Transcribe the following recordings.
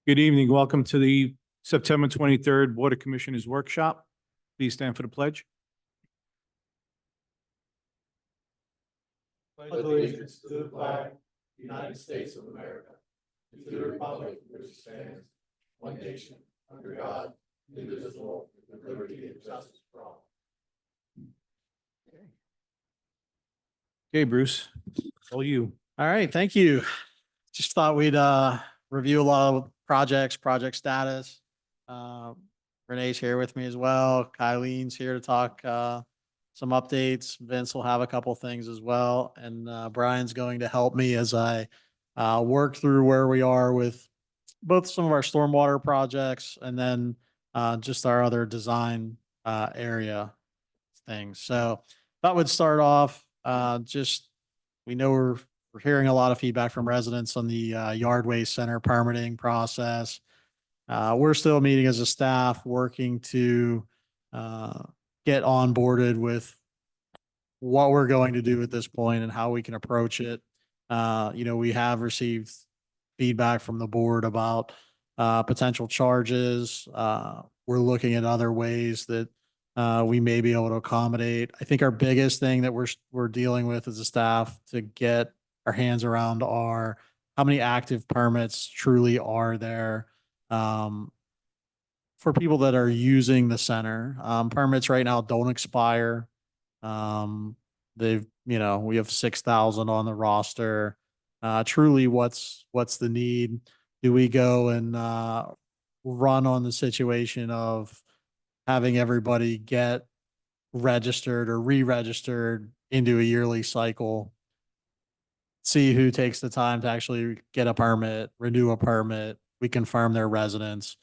Good evening. Welcome to the September 23rd Board of Commissioners Workshop. Please stand for the pledge. Pledge allegiance to the flag of the United States of America, and to the republic for which it stands, one nation, under God, indivisible, with liberty and justice for all. Okay, Bruce, all you. All right, thank you. Just thought we'd review a lot of project status. Renee's here with me as well. Kylene's here to talk some updates. Vince will have a couple things as well. And Brian's going to help me as I work through where we are with both some of our stormwater projects and then just our other design area things. So thought we'd start off we know we're hearing a lot of feedback from residents on the yard waste center permitting process. We're still meeting as a staff, working to get onboarded with what we're going to do at this point and how we can approach it. We have received feedback from the board about potential charges. We're looking at other ways that we may be able to accommodate. I think our biggest thing that we're dealing with as a staff to get our hands around are how many active permits truly are there for people that are using the center. Permits right now don't expire. We have 6,000 on the roster. Truly, what's the need? Do we go and run on the situation of having everybody get registered or re-registered into a yearly cycle, see who takes the time to actually get a permit, renew a permit, we confirm their residence,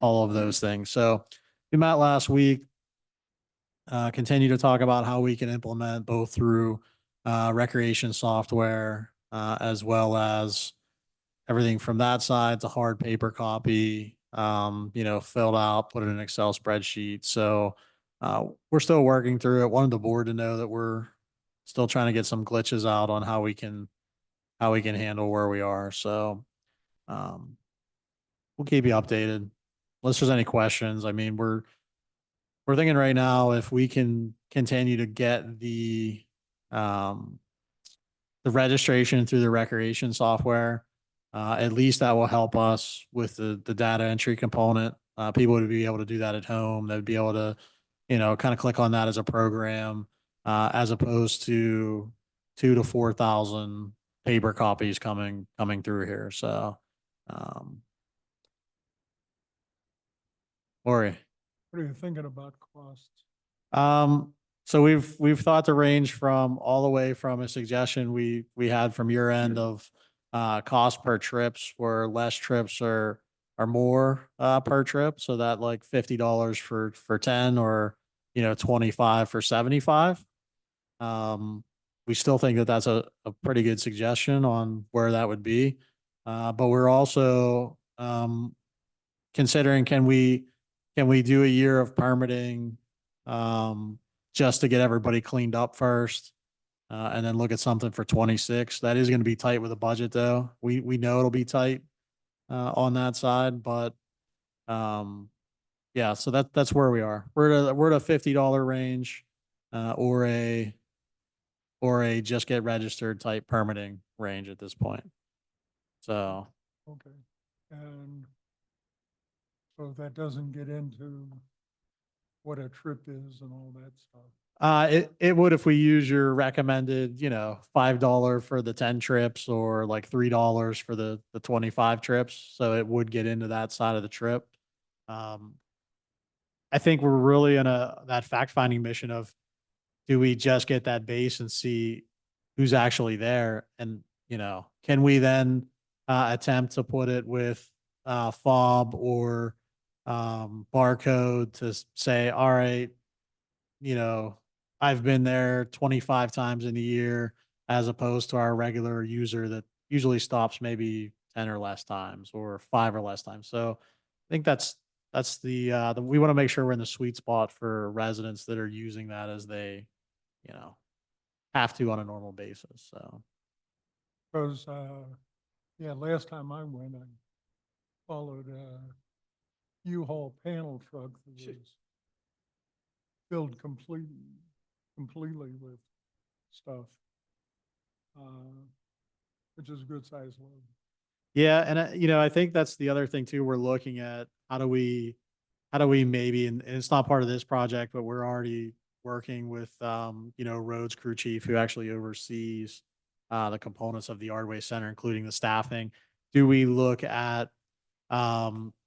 all of those things. So we met last week, continue to talk about how we can implement both through recreation software as well as everything from that side to hard paper copy, filled out, put in an Excel spreadsheet. So we're still working through it. Wanted the board to know that we're still trying to get some glitches out on how we can handle where we are. So we'll keep you updated. Unless there's any questions. I mean, we're thinking right now if we can continue to get the registration through the recreation software, at least that will help us with the data entry component. People would be able to do that at home. They'd be able to, kind of click on that as a program, as opposed to 2,000 to 4,000 paper copies coming through here. So, Lori. What are you thinking about costs? So we've thought to range from all the way from a suggestion we had from your end of cost per trips, where less trips are more per trip. So that like $50 for 10 or 25 for 75. We still think that that's a pretty good suggestion on where that would be. But we're also considering can we do a year of permitting just to get everybody cleaned up first, and then look at something for 26. That is going to be tight with a budget, though. We know it'll be tight on that side, but yeah. So that's where we are. We're at a $50 range, or a just get registered type permitting range at this point. So Okay. And so that doesn't get into what a trip is and all that stuff. it would if we use your recommended, $5 for the 10 trips or like $3 for the 25 trips. So it would get into that side of the trip. I think we're really in that fact finding mission of, do we just get that base and see who's actually there? And, can we then attempt to put it with fob or barcode to say, all right, I've been there 25 times in a year, as opposed to our regular user that usually stops maybe 10 or less times or 5 or less times. So I think that's the we want to make sure we're in the sweet spot for residents that are using that as they, have to on a normal basis. So. Because, yeah, last time I went, I followed a U-Haul panel truck that Sure. was filled completely with stuff. Which is a good size load. Yeah, and I think that's the other thing too. We're looking at how do we maybe, and it's not part of this project, but we're already working with, roads crew chief who actually oversees the components of the Yardway Center, including the staffing. Do we look at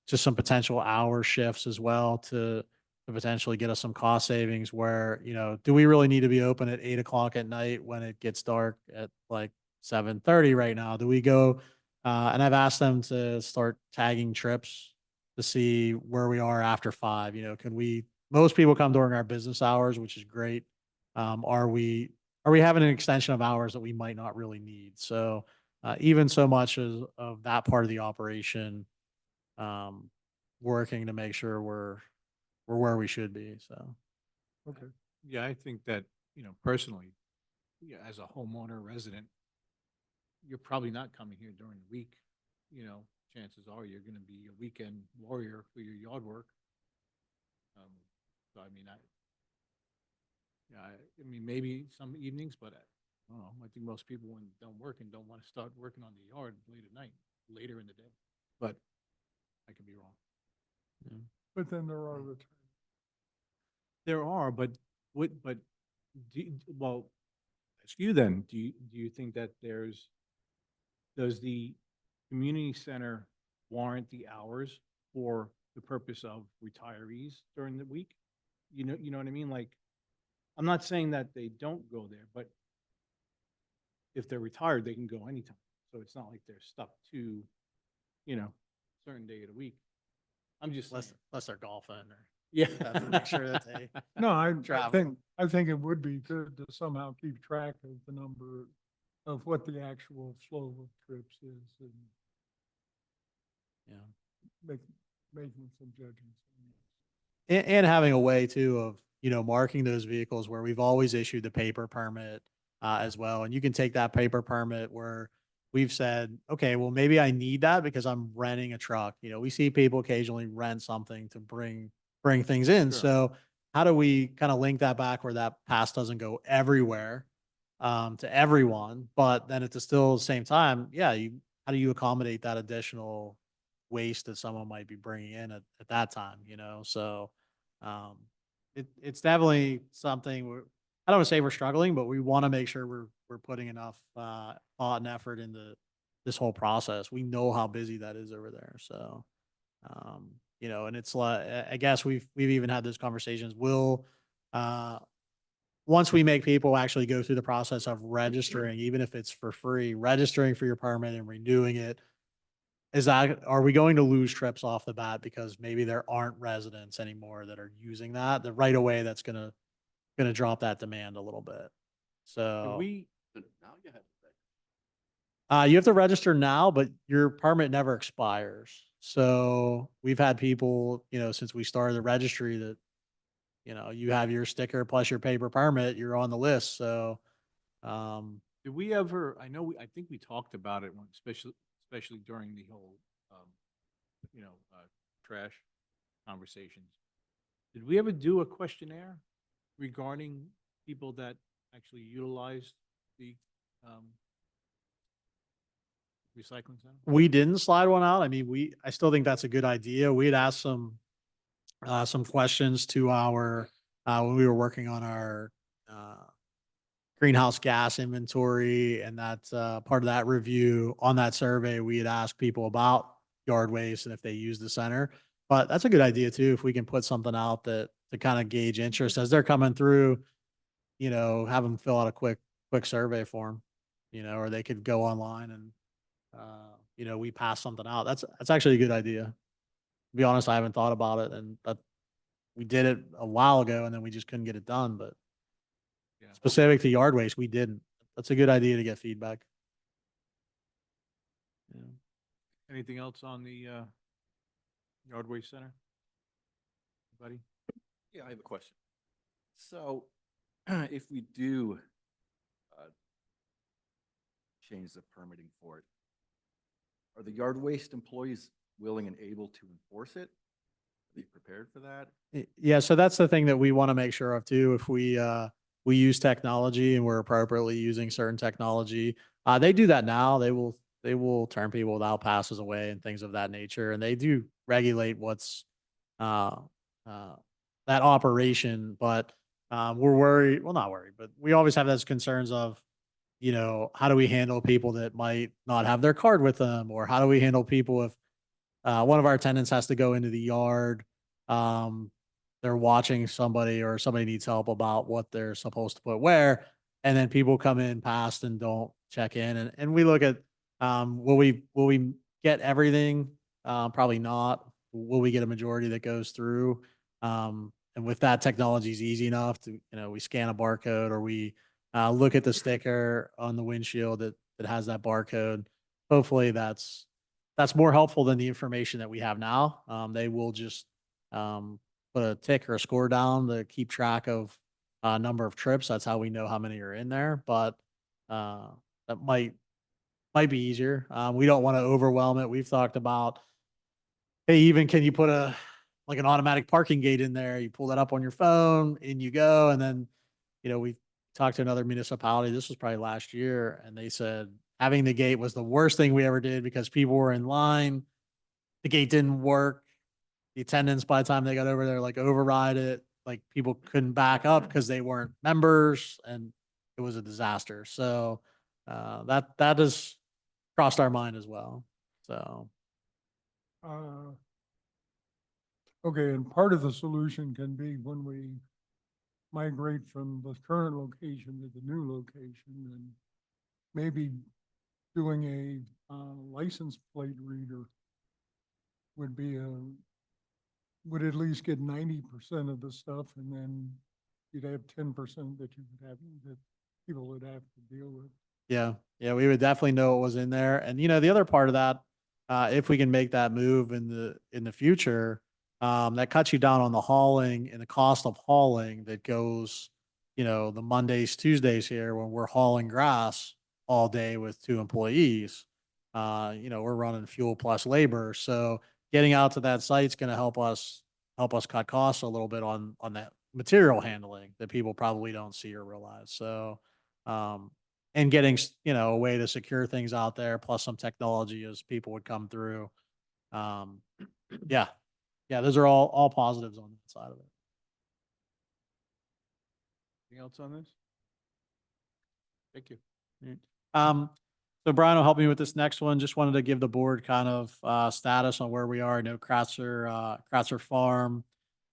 just some potential hour shifts as well to potentially get us some cost savings where, do we really need to be open at 8 o'clock at night when it gets dark at like 7:30 right now? Do we go, and I've asked them to start tagging trips to see where we are after 5, most people come during our business hours, which is great. Are we having an extension of hours that we might not really need? So, even so much as of that part of the operation, um, working to make sure we're where we should be. So Okay. Yeah, I think that, personally, yeah, as a homeowner resident, you're probably not coming here during the week. Chances are you're gonna be a weekend warrior for your yard work. So I mean, yeah, I mean, maybe some evenings, but I don't know. I think most people when don't work and don't want to start working on the yard late at night, later in the day. But I could be wrong. yeah. But then there are returns. There are, but well, ask you then, do you think that does the community center warrant the hours for the purpose of retirees during the week? You know what I mean? Like, I'm not saying that they don't go there, but if they're retired, they can go anytime. So it's not like they're stuck to, certain day of the week. I'm just saying. Unless they're golfing or Yeah. have to make sure that they No, I travel. I think it would be good to somehow keep track of the number of what the actual flow of trips is and Yeah. make, making some judgments. And having a way too of, marking those vehicles where we've always issued the paper permit as well. And you can take that paper permit where we've said, okay, well, maybe I need that because I'm renting a truck. We see people occasionally rent something to bring things in. Sure. So how do we kind of link that back where that pass doesn't go everywhere to everyone, but then at the still same time, yeah, how do you accommodate that additional waste that someone might be bringing in at that time, So, um, it's definitely something I don't want to say we're struggling, but we want to make sure we're putting enough, thought and effort into this whole process. We know how busy that is over there. So, and it's like, I guess we've even had those conversations. Uh, Once we make people actually go through the process of registering, even if it's for free, registering for your permit and renewing it, are we going to lose trips off the bat because maybe there aren't residents anymore that are using that? The right away that's gonna drop that demand a little bit. Have So we, Now you have to. you have to register now, but your permit never expires. So we've had people, since we started the registry that, you have your sticker plus your paper permit, you're on the list. So did we ever, I think we talked about it when, especially during the whole, um, trash conversations. Did we ever do a questionnaire regarding people that actually utilized the, um, recycling center? we didn't slide one out. I mean, I still think that's a good idea. We had asked some questions to when we were working on our, greenhouse gas inventory, and that's part of that review. On that survey, we had asked people about yard waste and if they use the center. But that's a good idea too, if we can put something out that to kind of gauge interest as they're coming through, have them fill out a quick survey form, or they could go online and, we pass something out. That's actually a good idea. To be honest, I haven't thought about it, and that we did it a while ago and then we just couldn't get it done. But Yeah. specific to yard waste, we didn't. That's a good idea to get feedback. Yeah. Anything else on the, yard waste center? Buddy? Yeah, I have a question. So if we do change the permitting for it. Are the yard waste employees willing and able to enforce it? Are they prepared for that? Yeah, so that's the thing that we want to make sure of too. If we use technology and we're appropriately using certain technology, they do that now. They will turn people without passes away and things of that nature, and they do regulate what's uh, uh, that operation. But we're worried. Well, not worried, but we always have those concerns of, how do we handle people that might not have their card with them, or how do we handle people if one of our attendants has to go into the yard. Um, they're watching somebody or somebody needs help about what they're supposed to put where. And then people come in past and don't check in. And we look at, will we get everything? Probably not. Will we get a majority that goes through? And with that, technology is easy enough to, we scan a barcode or we look at the sticker on the windshield that has that barcode. Hopefully that's more helpful than the information that we have now. They will just put a tick or a score down to keep track of number of trips. That's how we know how many are in there. But that might be easier. We don't want to overwhelm it. We've talked about, hey, even can you put an automatic parking gate in there? You pull that up on your phone, in you go, and then we talked to another municipality. This was probably last year, and they said having the gate was the worst thing we ever did because people were in line. The gate didn't work. The attendants, by the time they got over there, like override it. Like people couldn't back up because they weren't members, and it was a disaster. So that has crossed our mind as well. So Uh, Okay, and part of the solution can be when we migrate from the current location to the new location, and maybe doing a license plate reader would be would at least get 90% of the stuff, and then you'd have 10% that you would have, that people would have to deal with. yeah, we would definitely know what was in there. And the other part of that, if we can make that move in the future, that cuts you down on the hauling and the cost of hauling that goes, the Mondays, Tuesdays here when we're hauling grass all day with 2 employees. We're running fuel plus labor. So getting out to that site is going to help us cut costs a little bit on that material handling that people probably don't see or realize. So and getting a way to secure things out there plus some technology as people would come through. Um, yeah, yeah, those are all positives on that side of it. Anything else on this? Thank you. Mm. So Brian will help me with this next one. Just wanted to give the board kind of status on where we are. I know Kratzer Farm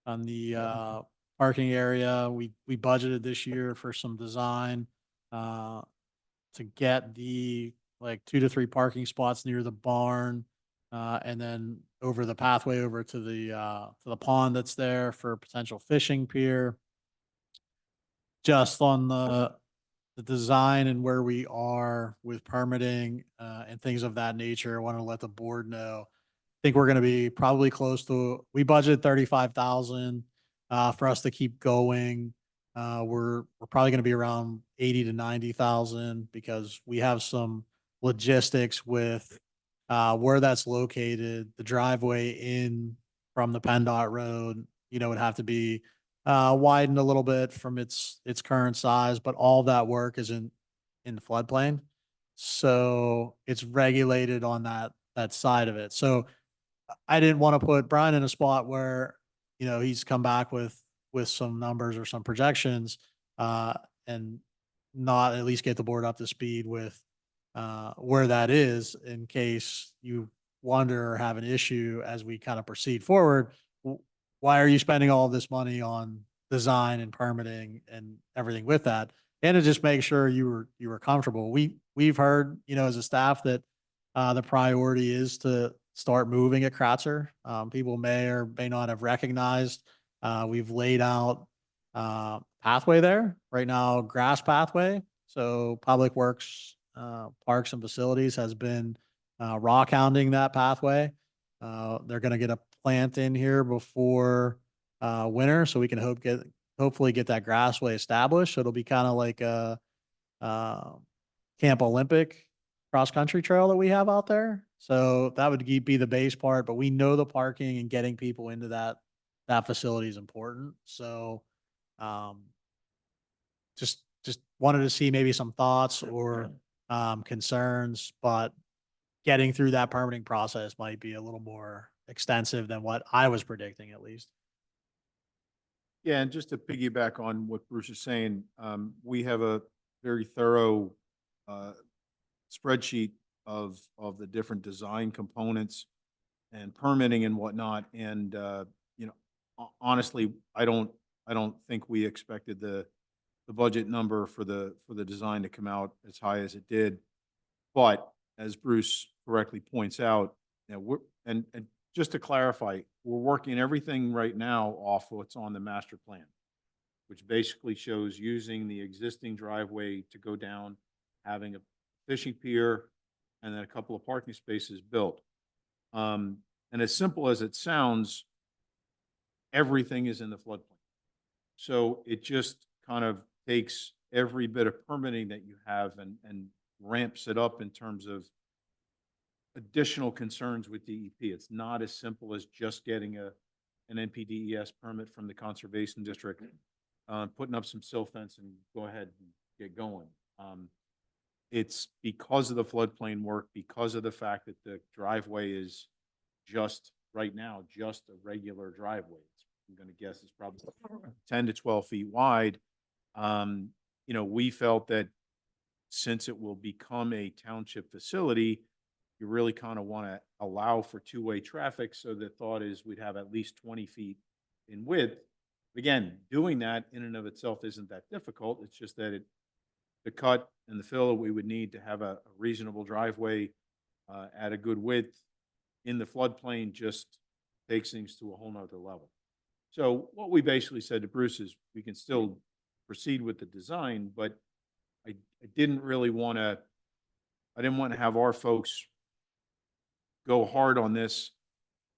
on the parking area. We budgeted this year for some design to get the like 2 to 3 parking spots near the barn, and then over the pathway over to the pond that's there for potential fishing pier. Just on the design and where we are with permitting and things of that nature, I want to let the board know. I think we're going to be probably close to. We budgeted 35,000 for us to keep going. We're probably going to be around 80 to 90,000 because we have some logistics with where that's located, the driveway in from the PennDOT road. Would have to be widened a little bit from its current size, but all that work is in the floodplain, so it's regulated on that side of it. So I didn't want to put Brian in a spot where he's come back with some numbers or some projections, uh, and not at least get the board up to speed with where that is in case you wonder or have an issue as we kind of proceed forward. Why are you spending all this money on design and permitting and everything with that? And to just make sure you were comfortable. We've heard, as a staff that the priority is to start moving at Kratzer. People may or may not have recognized. We've laid out pathway there right now, grass pathway. So Public Works, Parks and Facilities has been rock hounding that pathway. They're going to get a plant in here before winter, so we can hopefully get that grassway established. So it'll be kind of like a Camp Olympic cross-country trail that we have out there. So that would be the base part, but we know the parking and getting people into that facility is important. So, um, just wanted to see maybe some thoughts or, concerns, but getting through that permitting process might be a little more extensive than what I was predicting, at least. Yeah, and just to piggyback on what Bruce is saying, we have a very thorough uh, spreadsheet of the different design components and permitting and whatnot. And, honestly, I don't think we expected the budget number for the design to come out as high as it did. But as Bruce correctly points out, and just to clarify, we're working everything right now off what's on the master plan, which basically shows using the existing driveway to go down, having a fishing pier, and then a couple of parking spaces built. And as simple as it sounds, everything is in the floodplain. So it just kind of takes every bit of permitting that you have and ramps it up in terms of additional concerns with DEP. It's not as simple as just getting an NPDES permit from the Conservation District, putting up some silt fence and go ahead and get going. It's because of the floodplain work, because of the fact that the driveway is just, right now, just a regular driveway. I'm going to guess it's probably 10 to 12 feet wide. We felt that since it will become a township facility, you really kind of want to allow for two-way traffic. So the thought is we'd have at least 20 feet in width. Again, doing that in and of itself isn't that difficult. It's just that the cut and the fill that we would need to have a reasonable driveway at a good width in the floodplain just takes things to a whole nother level. So what we basically said to Bruce is we can still proceed with the design, but I didn't want to have our folks go hard on this,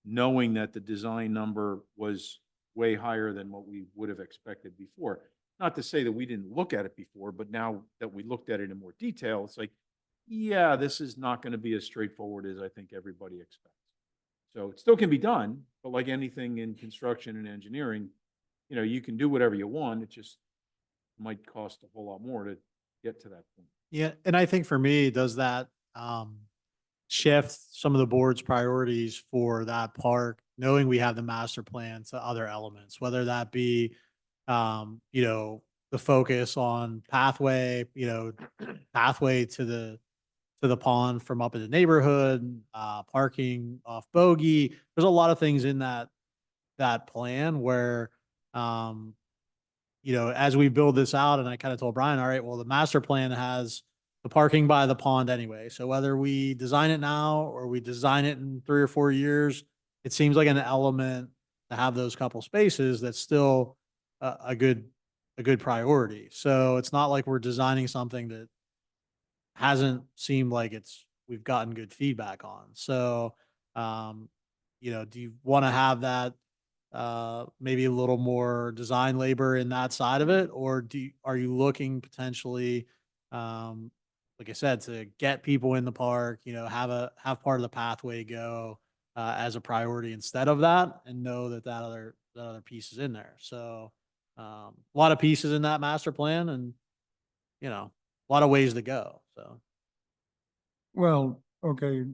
knowing that the design number was way higher than what we would have expected before. Not to say that we didn't look at it before, but now that we looked at it in more detail, it's like, yeah, this is not going to be as straightforward as I think everybody expects. So it still can be done, but like anything in construction and engineering, you can do whatever you want. It just might cost a whole lot more to get to that point. Yeah, and I think for me, does that shift some of the board's priorities for that park, knowing we have the master plan to other elements, whether that be, the focus on pathway, pathway to the pond from up in the neighborhood, parking off Bogey. There's a lot of things in that plan where, as we build this out, and I kind of told Brian, all right, well, the master plan has the parking by the pond anyway. So whether we design it now or we design it in 3 or 4 years, it seems like an element to have those couple spaces that's still a good priority. So it's not like we're designing something that hasn't seemed like we've gotten good feedback on. So, do you want to have that maybe a little more design labor in that side of it? Or are you looking potentially, like I said, to get people in the park, have part of the pathway go as a priority instead of that, and know that other piece is in there. So, a lot of pieces in that master plan, and, a lot of ways to go. So. Well, okay,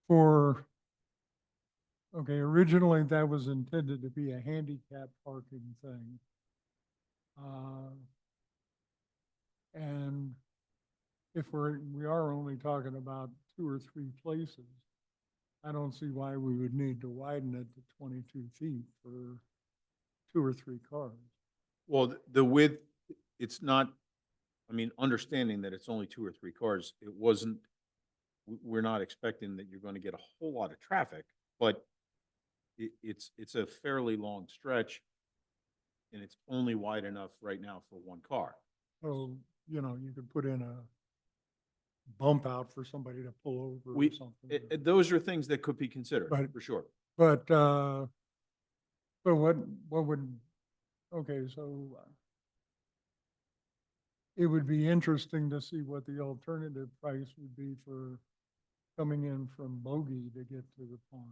for, okay, originally that was intended to be a handicap parking thing. And if we are only talking about 2 or 3 places, I don't see why we would need to widen it to 22 feet for 2 or 3 cars. Well, the width, it's not, understanding that it's only 2 or 3 cars, we're not expecting that you're going to get a whole lot of traffic, but it's a fairly long stretch and it's only wide enough right now for 1 car. So, you could put in a bump out for somebody to pull over or something. Those are things that could be considered, But- for sure. But, what would, okay, so it would be interesting to see what the alternative price would be for coming in from Bogey to get to the pond.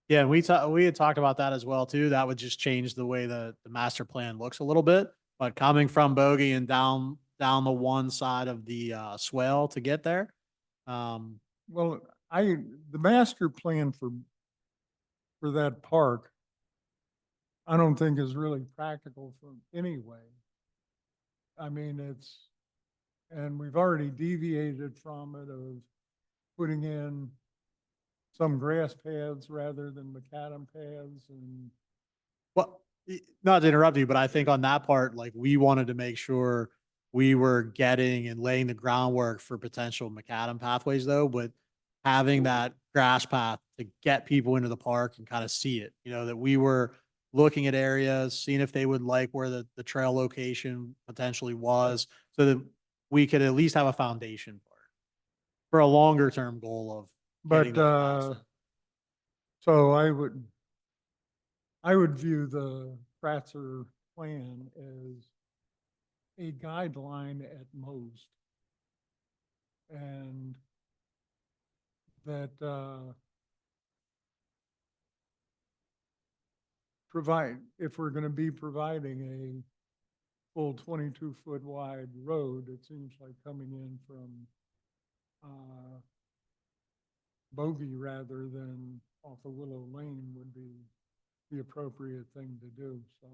Yeah, we had talked about that as well too. That would just change the way the master plan looks a little bit. But coming from Bogey and down the one side of the swell to get there. Um, Well, the master plan for that park, I don't think is really practical for anyway. I mean, and we've already deviated from it of putting in some grass paths rather than macadam paths and, well, not to interrupt you, but I think on that part, like we wanted to make sure we were getting and laying the groundwork for potential macadam pathways though, but having that grass path to get people into the park and kind of see it, that we were looking at areas, seeing if they would like where the trail location potentially was, so that we could at least have a foundation for a longer term goal of getting but, those paths in. so I would view the Kratzer plan as a guideline at most. And that, if we're gonna be providing a full 22-foot wide road, it seems like coming in from, Bogey rather than off of Willow Lane would be the appropriate thing to do, so.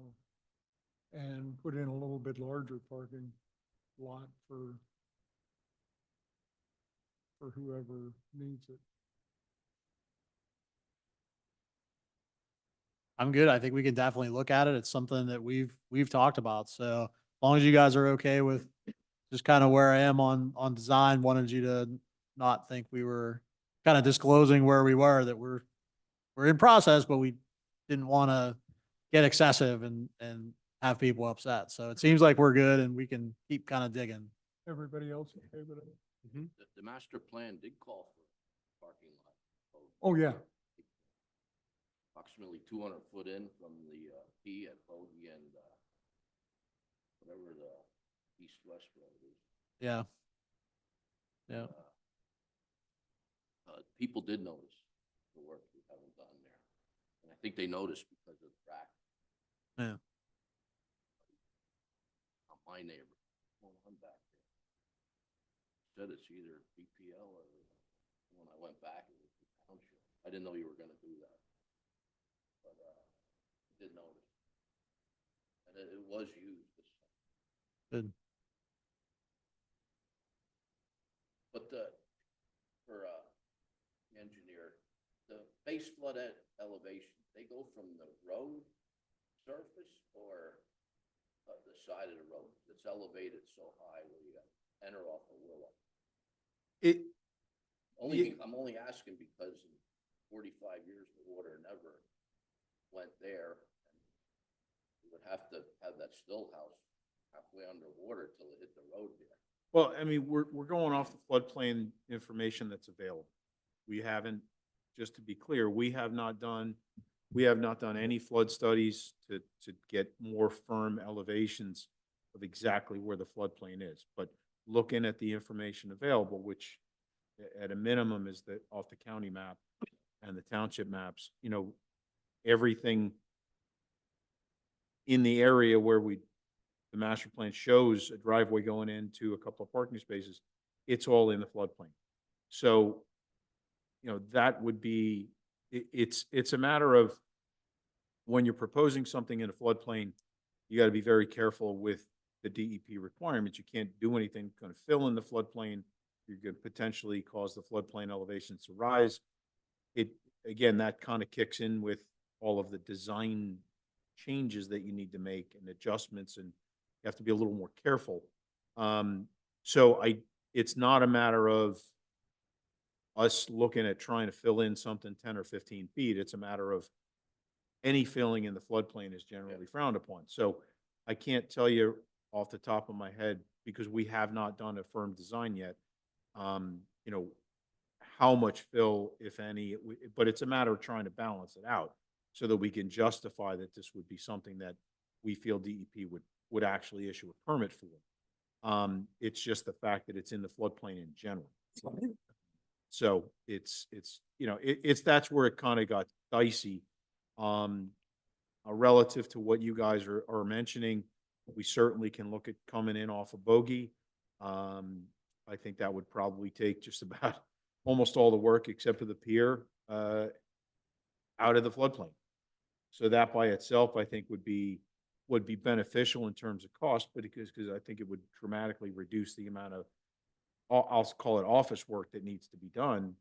And put in a little bit larger parking lot for whoever needs it. I'm good. I think we can definitely look at it. It's something that we've talked about. So as long as you guys are okay with just kind of where I am on design, wanted you to not think we were kind of disclosing where we were, that we're in process, but we didn't want to get excessive and have people upset. So it seems like we're good and we can keep kind of digging. Everybody else okay with it? The master plan did call for parking lot. Oh, yeah. Approximately 200 foot in from the P at Bogey and whatever the east-west road is. Yeah. Yeah. People did notice the work we haven't done there. And I think they noticed because of the track. Yeah. Not my neighbor. Well, I'm back there. Said it's either BPL or when I went back, it was the township. I didn't know you were going to do that. But I did notice. And it was used this time. Good. But for the engineer, the base flood elevation, they go from the road surface or the side of the road that's elevated so high where you got to enter off of Willow? I'm only asking because in 45 years the water never went there. And you would have to have that still house halfway underwater till it hit the road there. Well, I mean, we're going off the floodplain information that's available. We haven't, just to be clear, we have not done any flood studies to get more firm elevations of exactly where the floodplain is. But looking at the information available, which at a minimum is off the county map and the township maps, everything in the area where the master plan shows a driveway going into a couple of parking spaces, it's all in the floodplain. So, that would be, it's a matter of when you're proposing something in a floodplain, you got to be very careful with the DEP requirements. You can't do anything going to fill in the floodplain. You could potentially cause the floodplain elevations to rise. Again, that kind of kicks in with all of the design changes that you need to make and adjustments, and you have to be a little more careful. So it's not a matter of us looking at trying to fill in something 10 or 15 feet. It's a matter of any filling in the floodplain is generally frowned upon. So I can't tell you off the top of my head, because we have not done a firm design yet, how much fill, if any, but it's a matter of trying to balance it out so that we can justify that this would be something that we feel DEP would actually issue a permit for. It's just the fact that it's in the floodplain in general. So it's, you know, that's where it kind of got dicey. Um, relative to what you guys are mentioning, we certainly can look at coming in off a bogey. I think that would probably take just about almost all the work except for the pier, out of the floodplain. So that by itself, I think would be beneficial in terms of cost, but because I think it would dramatically reduce the amount of, I'll call it office work that needs to be done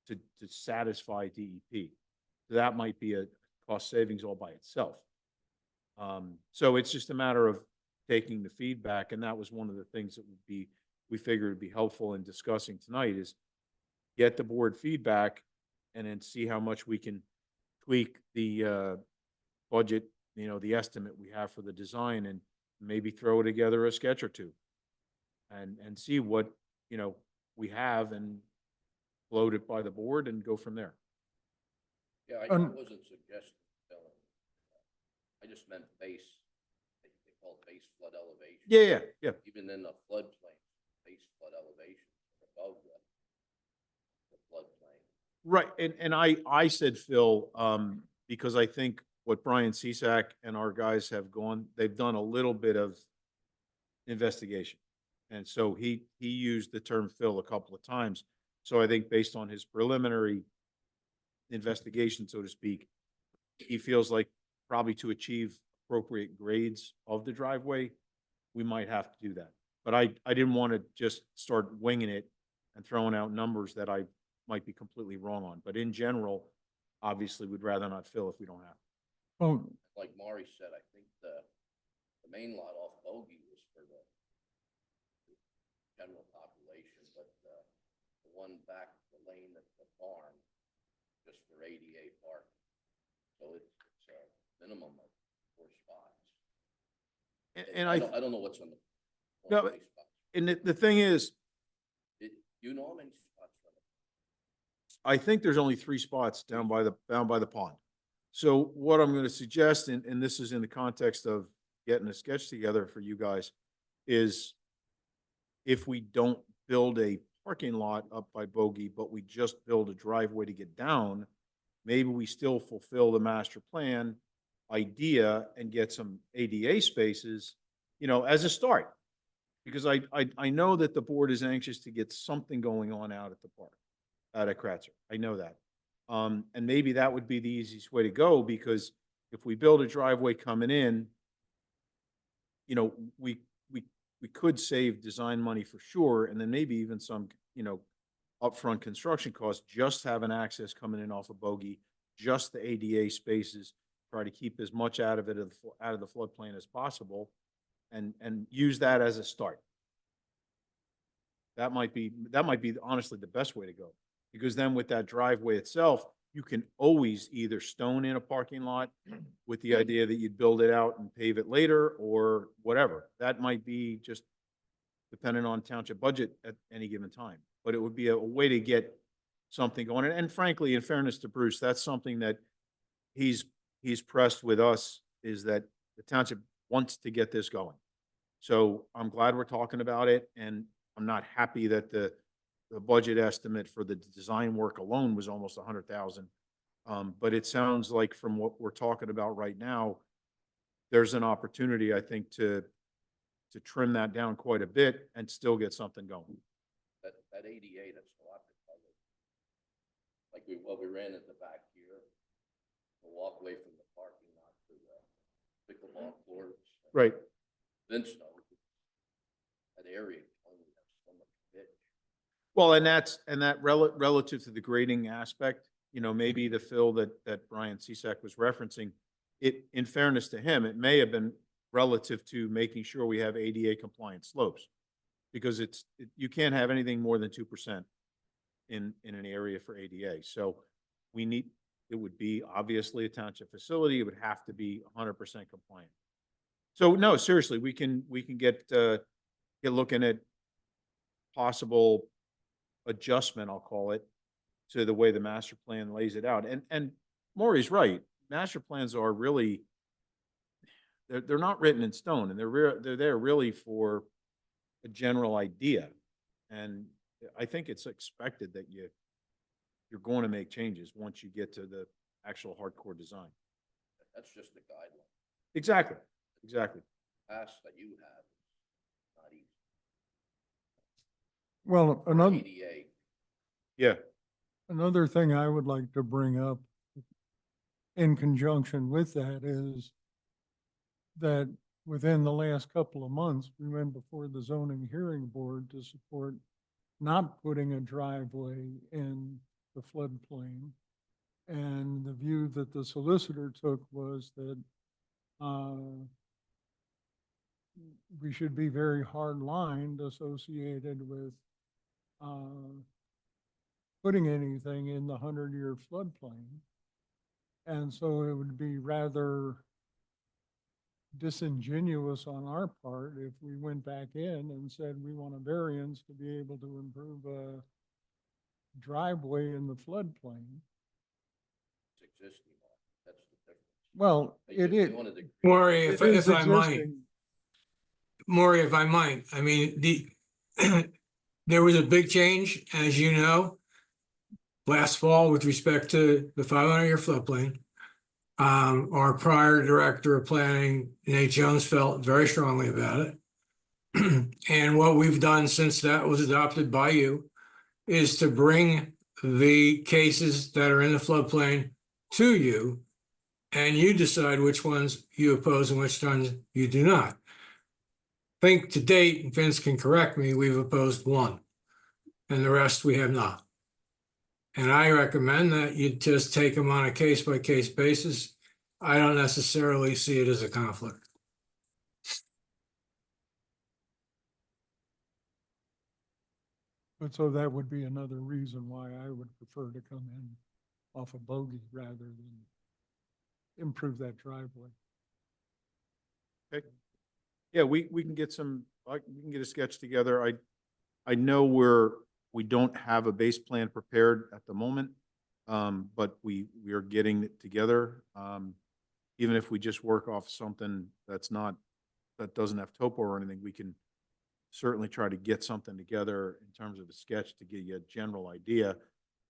to satisfy DEP. So that might be a cost savings all by itself. So it's just a matter of taking the feedback, and that was one of the things that we figured would be helpful in discussing tonight is get the board feedback and then see how much we can tweak the budget, you know, the estimate we have for the design, and maybe throw together a sketch or two and see what, you know, we have and float it by the board and go from there. Yeah, I wasn't suggesting filling. I just meant base, they call it base flood elevation. Yeah. Even in the floodplain, base flood elevation above the floodplain. Right, and I said, Phil, because I think what Brian Cisak and our guys have they've done a little bit of investigation. And so he used the term fill a couple of times. So I think based on his preliminary investigation, so to speak, he feels like probably to achieve appropriate grades of the driveway, we might have to do that. But I didn't want to just start winging it and throwing out numbers that I might be completely wrong on. But in general, obviously, we'd rather not fill if we don't have to. Well, Like Maury said, I think the main lot off Bogey was for the general population, but the one back the lane at the farm, just for ADA parking. So it's a minimum of 4 spots. And I don't know what's on the. No, how many spots. and the thing is, You know how many spots are there? I think there's only 3 spots down by the pond. So what I'm going to suggest, and this is in the context of getting a sketch together for you guys, is if we don't build a parking lot up by Bogey, but we just build a driveway to get down, maybe we still fulfill the master plan idea and get some ADA spaces, you know, as a start. Because I know that the board is anxious to get something going on out at the park, out at Kratzer. I know that. And maybe that would be the easiest way to go, because if we build a driveway coming in, you know, we could save design money for sure, and then maybe even some, you know, upfront construction costs, just having access coming in off of Bogey, just the ADA spaces, try to keep as much out of it, out of the floodplain as possible, and use that as a start. That might be honestly the best way to go, because then with that driveway itself, you can always either stone in a parking lot with the idea that you'd build it out and pave it later, or whatever. That might be just dependent on township budget at any given time. But it would be a way to get something going. And frankly, in fairness to Bruce, that's something that he's pressed with us, is that the township wants to get this going. So I'm glad we're talking about it, and I'm not happy that the budget estimate for the design work alone was almost 100,000. But it sounds like from what we're talking about right now, there's an opportunity, I think, to trim that down quite a bit and still get something going. That 88, that's a lot to cover. Like what we ran at the back here, the walkway from the parking lot to the pickleball courts. Right. Vince knows that area only has so much pitch. Well, and that relative to the grading aspect, you know, maybe the fill that Brian Cisak was referencing, in fairness to him, it may have been relative to making sure we have ADA compliant slopes, because you can't have anything more than 2% in an area for ADA. So it would be obviously a township facility. It would have to be 100% compliant. So no, seriously, we can get looking at possible adjustment, I'll call it, to the way the master plan lays it out. And Maury's right. Master plans are really, they're not written in stone, and they're there really for a general idea. And I think it's expected that you're going to make changes once you get to the actual hardcore design. That's just a guideline. Exactly, exactly. Pass that you have, is not easy. Well, another, ADA, Yeah, another thing I would like to bring up in conjunction with that is that within the last couple of months, we went before the zoning hearing board to support not putting a driveway in the floodplain. And the view that the solicitor took was that we should be very hard-lined associated with putting anything in the 100-year floodplain. And so it would be rather disingenuous on our part if we went back in and said we want a variance to be able to improve a driveway in the floodplain. it's existing one, that's the difference. Well, it is. They wanted to Maury, It if is I might, existing. Maury, if I might, I mean, there was a big change, as you know, last fall with respect to the 500-year floodplain. Our prior director of planning, Nate Jones, felt very strongly about it. And what we've done since that was adopted by you is to bring the cases that are in the floodplain to you, and you decide which ones you oppose and which ones you do not. I think to date, and Vince can correct me, we've opposed one, and the rest we have not. And I recommend that you just take them on a case-by-case basis. I don't necessarily see it as a conflict. But so that would be another reason why I would prefer to come in off a bogey rather than improve that driveway. okay. Yeah, we can get some, we can get a sketch together. I know we don't have a base plan prepared at the moment, but we are getting it together. Even if we just work off something that doesn't have topo or anything, we can certainly try to get something together in terms of a sketch to give you a general idea.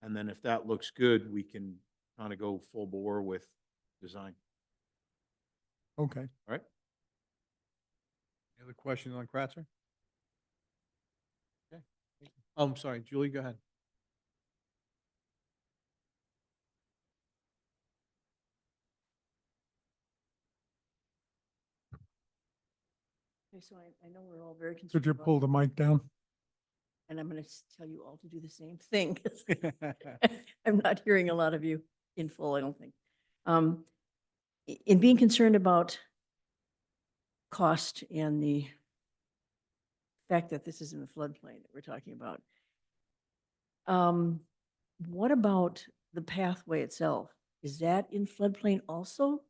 And then if that looks good, we can kind of go full bore with design. Okay. All right? Any other questions on Kratzer? Okay. Oh, I'm sorry, Julie, go ahead. Okay, so I know we're all very concerned Could you about, pull the mic down? and I'm going to tell you all to do the same thing. 'Cause I'm not hearing a lot of you in full, I don't think. In being concerned about cost and the fact that this is in the floodplain that we're talking about, what about the pathway itself? Is that in floodplain also?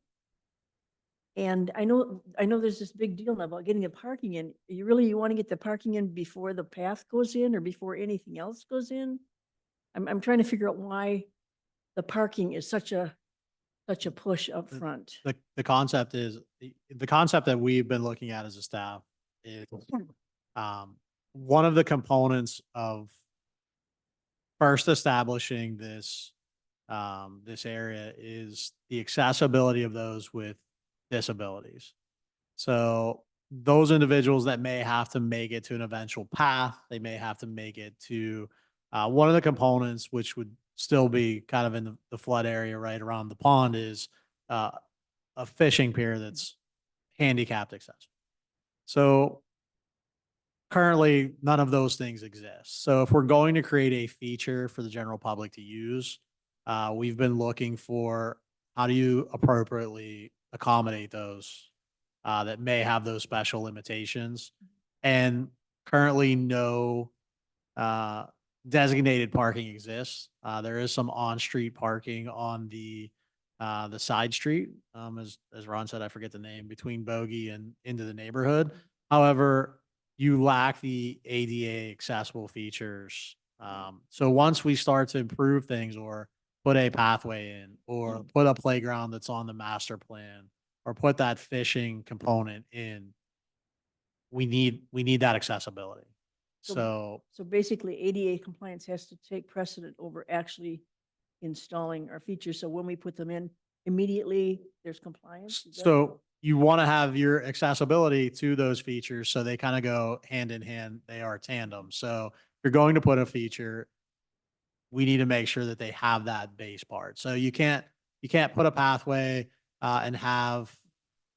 And I know there's this big deal now about getting the parking in. You want to get the parking in before the path goes in or before anything else goes in? I'm trying to figure out why the parking is such a push up front. The concept is, the concept that we've been looking at as a staff is, one of the components of first establishing this, this area is the accessibility of those with disabilities. So those individuals that may have to make it to an eventual path, they may have to make it to, one of the components, which would still be kind of in the flood area right around the pond, is a fishing pier that's handicapped accessible. So currently, none of those things exist. So if we're going to create a feature for the general public to use, we've been looking for how do you appropriately accommodate those that may have those special limitations. And currently, no designated parking exists. There is some on-street parking on the side street, as Ron said, I forget the name, between Bogey and into the neighborhood. However, you lack the ADA accessible features. So once we start to improve things or put a pathway in or put a playground that's on the master plan or put that fishing component in, we need that accessibility. So- So So basically ADA compliance has to take precedent over actually installing our features. So when we put them in, immediately there's compliance? Is that- So you want to have your accessibility to those features, so they kind of go hand in hand. They are tandem. So if you're going to put a feature, we need to make sure that they have that base part. So you can't put a pathway and have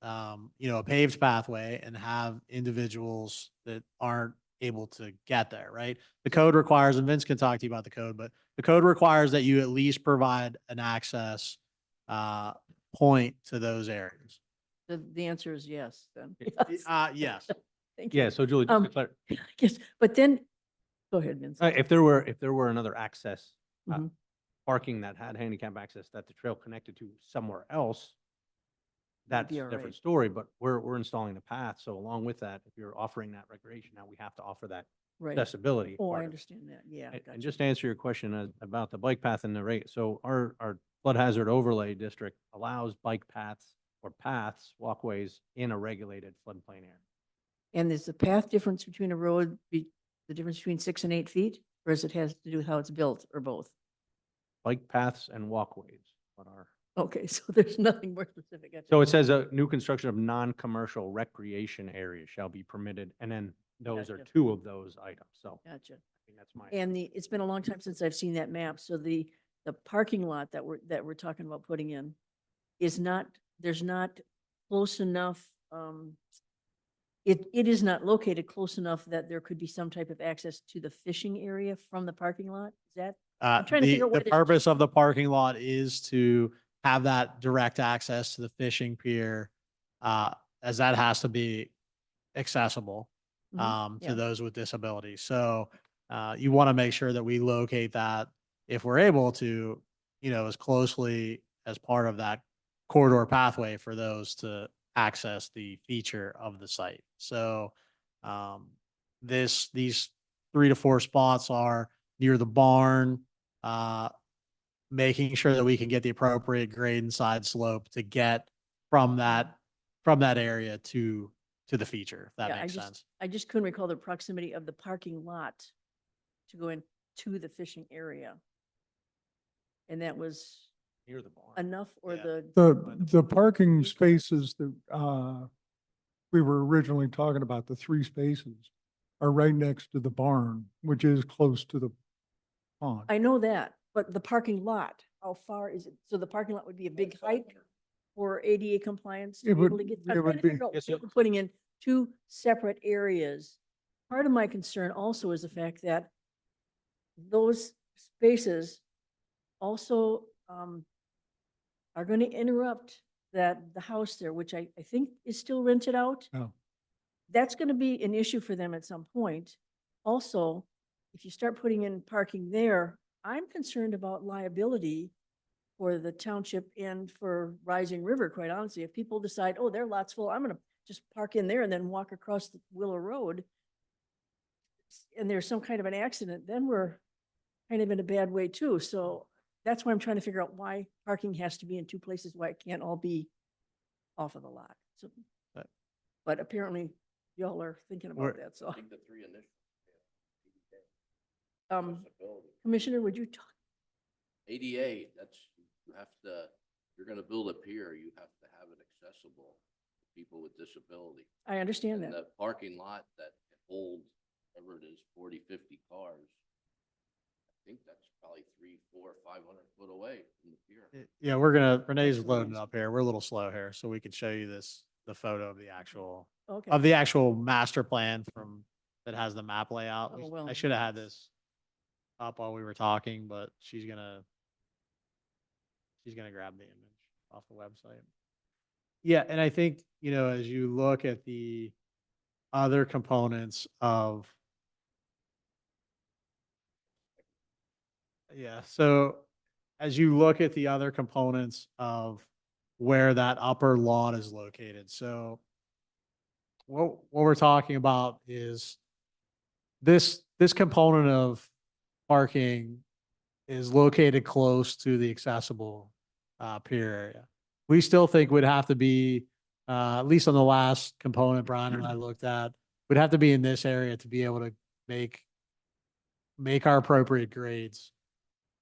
a paved pathway and have individuals that aren't able to get there, right? The code requires, and Vince can talk to you about the code, but the code requires that you at least provide an access point to those areas. The answer is yes, then. Yes. Yes. Thank you. Yeah, so Julie, just to Um, clarify, Yes, but then, go ahead, Vince. if there were another access, Mhm. parking that had handicap access that the trail connected to somewhere else, That'd that's be a all different right. story, but we're installing the path. So along with that, if you're offering that recreation, now we have to offer that Right. accessibility. Oh, part I of it. understand that. Yeah. And gotcha. just to answer your question about the bike path and the rate, so our flood hazard overlay district allows bike paths or paths, walkways in a regulated floodplain area. And is the path difference between a road the difference between 6 and 8 feet? Or does it has to do with how it's built or both? Bike paths and walkways, what are, Okay, so there's nothing more specific. Gotcha. so it says a new construction of non-commercial recreation areas shall be permitted, and then those are Gotcha. two of those items, so I Gotcha. think that's my. And it's been a long time since I've seen that map. So the parking lot that we're talking about putting in there's not close enough, it is not located close enough that there could be some type of access to the fishing area from the parking lot. Is that? I'm trying to figure out The where this- purpose of the parking lot is to have that direct access to the fishing pier, as that has to be accessible, Mhm, to yeah. those with disabilities. So, you want to make sure that we locate that if we're able to, as closely as part of that corridor pathway for those to access the feature of the site. So, these 3 to 4 spots are near the barn, uh, making sure that we can get the appropriate grade and side slope to get from that area to the feature, if that Yeah, makes sense. I just couldn't recall the proximity of the parking lot to go in to the fishing area. And that was Near the barn. enough or Yeah. The parking spaces that, we were originally talking about, the 3 spaces, are right next to the barn, which is close to the pond. I know that, but the parking lot, how far is it? So the parking lot would be a big hike for ADA compliance to It be able would- to get, it I'm trying would to be- figure out, Yes, if sir. we're putting in 2 separate areas. Part of my concern also is the fact that those spaces also, are going to interrupt the house there, which I think is still rented out. Oh. That's going to be an issue for them at some point. Also, if you start putting in parking there, I'm concerned about liability for the township and for Rising River, quite honestly. If people decide, oh, their lot's full, I'm going to just park in there and then walk across the Willow Road, and there's some kind of an accident, then we're kind of in a bad way too. So that's why I'm trying to figure out why parking has to be in 2 places, why it can't all be off of the lot. So, But- but apparently y'all are thinking We're- about that, so. I think the 3 initials. Accessibility. Commissioner, would you talk? ADA, that's, you have to, you're gonna build a pier, you have to have it accessible to people with disability. I understand And that. the parking lot that can hold, whatever it is, 40, 50 cars, I think that's probably 300, 400, 500 foot away from the pier. Yeah, Renee's loading up here. We're a little slow here, so we could show you the photo of the actual master plan that has the map layout. Oh, well. I should have had this up while we were talking, but she's gonna grab the image off the website. Yeah, and I think, as you look at the other components of, so as you look at the other components of where that upper lawn is located, so what we're talking about is this component of parking is located close to the accessible pier area. We still think would have to be, at least on the last component Brian and I looked at, we'd have to be in this area to be able to make our appropriate grades.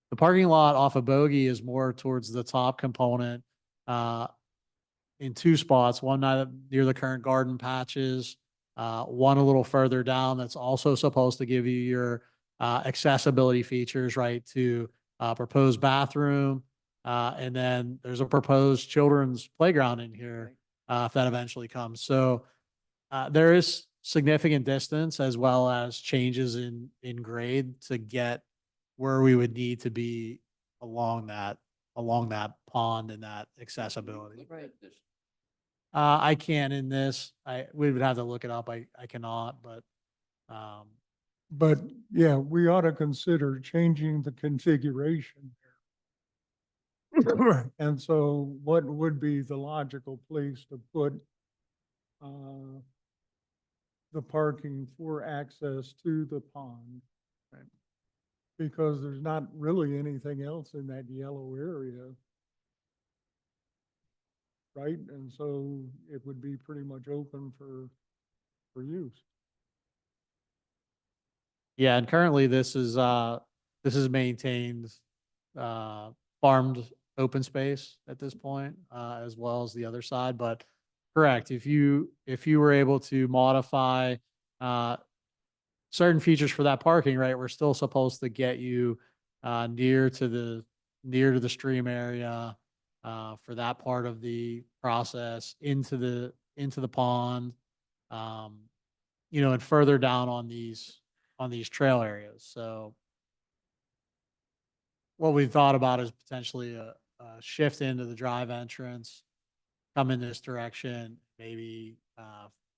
The parking lot off of Bogey is more towards the top component, in two spots, one near the current garden patches, one a little further down that's also supposed to give you your accessibility features, right, to proposed bathroom. And then there's a proposed children's playground in here if that eventually comes. So there is significant distance as well as changes in grade to get where we would need to be along that pond and that accessibility. Look Right. at this. I can in this. We would have to look it up. I cannot, but But yeah, we ought to consider changing the configuration here. And so what would be the logical place to put the parking for access to the pond? Because there's not really anything else in that yellow area. Right? And so it would be pretty much open for use. yeah, and currently this is maintained farmed open space at this point, as well as the other side. But correct, if you were able to modify certain features for that parking, right, we're still supposed to get you near to the stream area for that part of the process into the pond, and further down on these trail areas. So what we thought about is potentially a shift into the drive entrance, come in this direction, maybe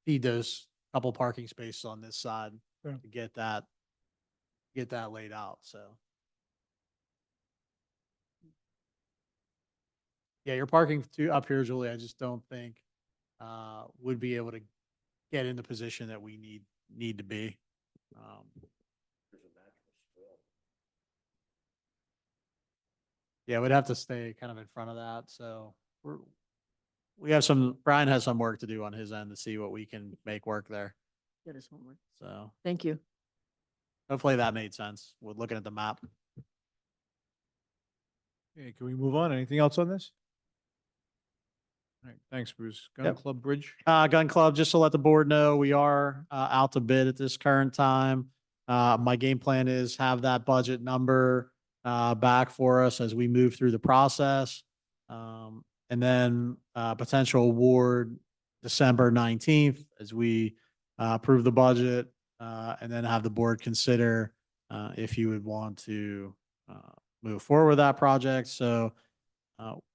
feed those couple parking spaces on this side Yeah. to get that laid out. So yeah, your parking up here, Julie, I just don't think would be able to get in the position that we need to be. There's a natural swell. Yeah, we'd have to stay kind of in front of that. So Brian has some work to do on his end to see what we can make work there. That is homework. So Thank you. hopefully that made sense with looking at the map. Okay, can we move on? Anything else on this? All right, thanks, Bruce. Gun Yep. Club Bridge? Gun Club, just to let the board know, we are out to bid at this current time. My game plan is have that budget number back for us as we move through the process. And then potential award December 19th as we approve the budget and then have the board consider if you would want to move forward with that project. So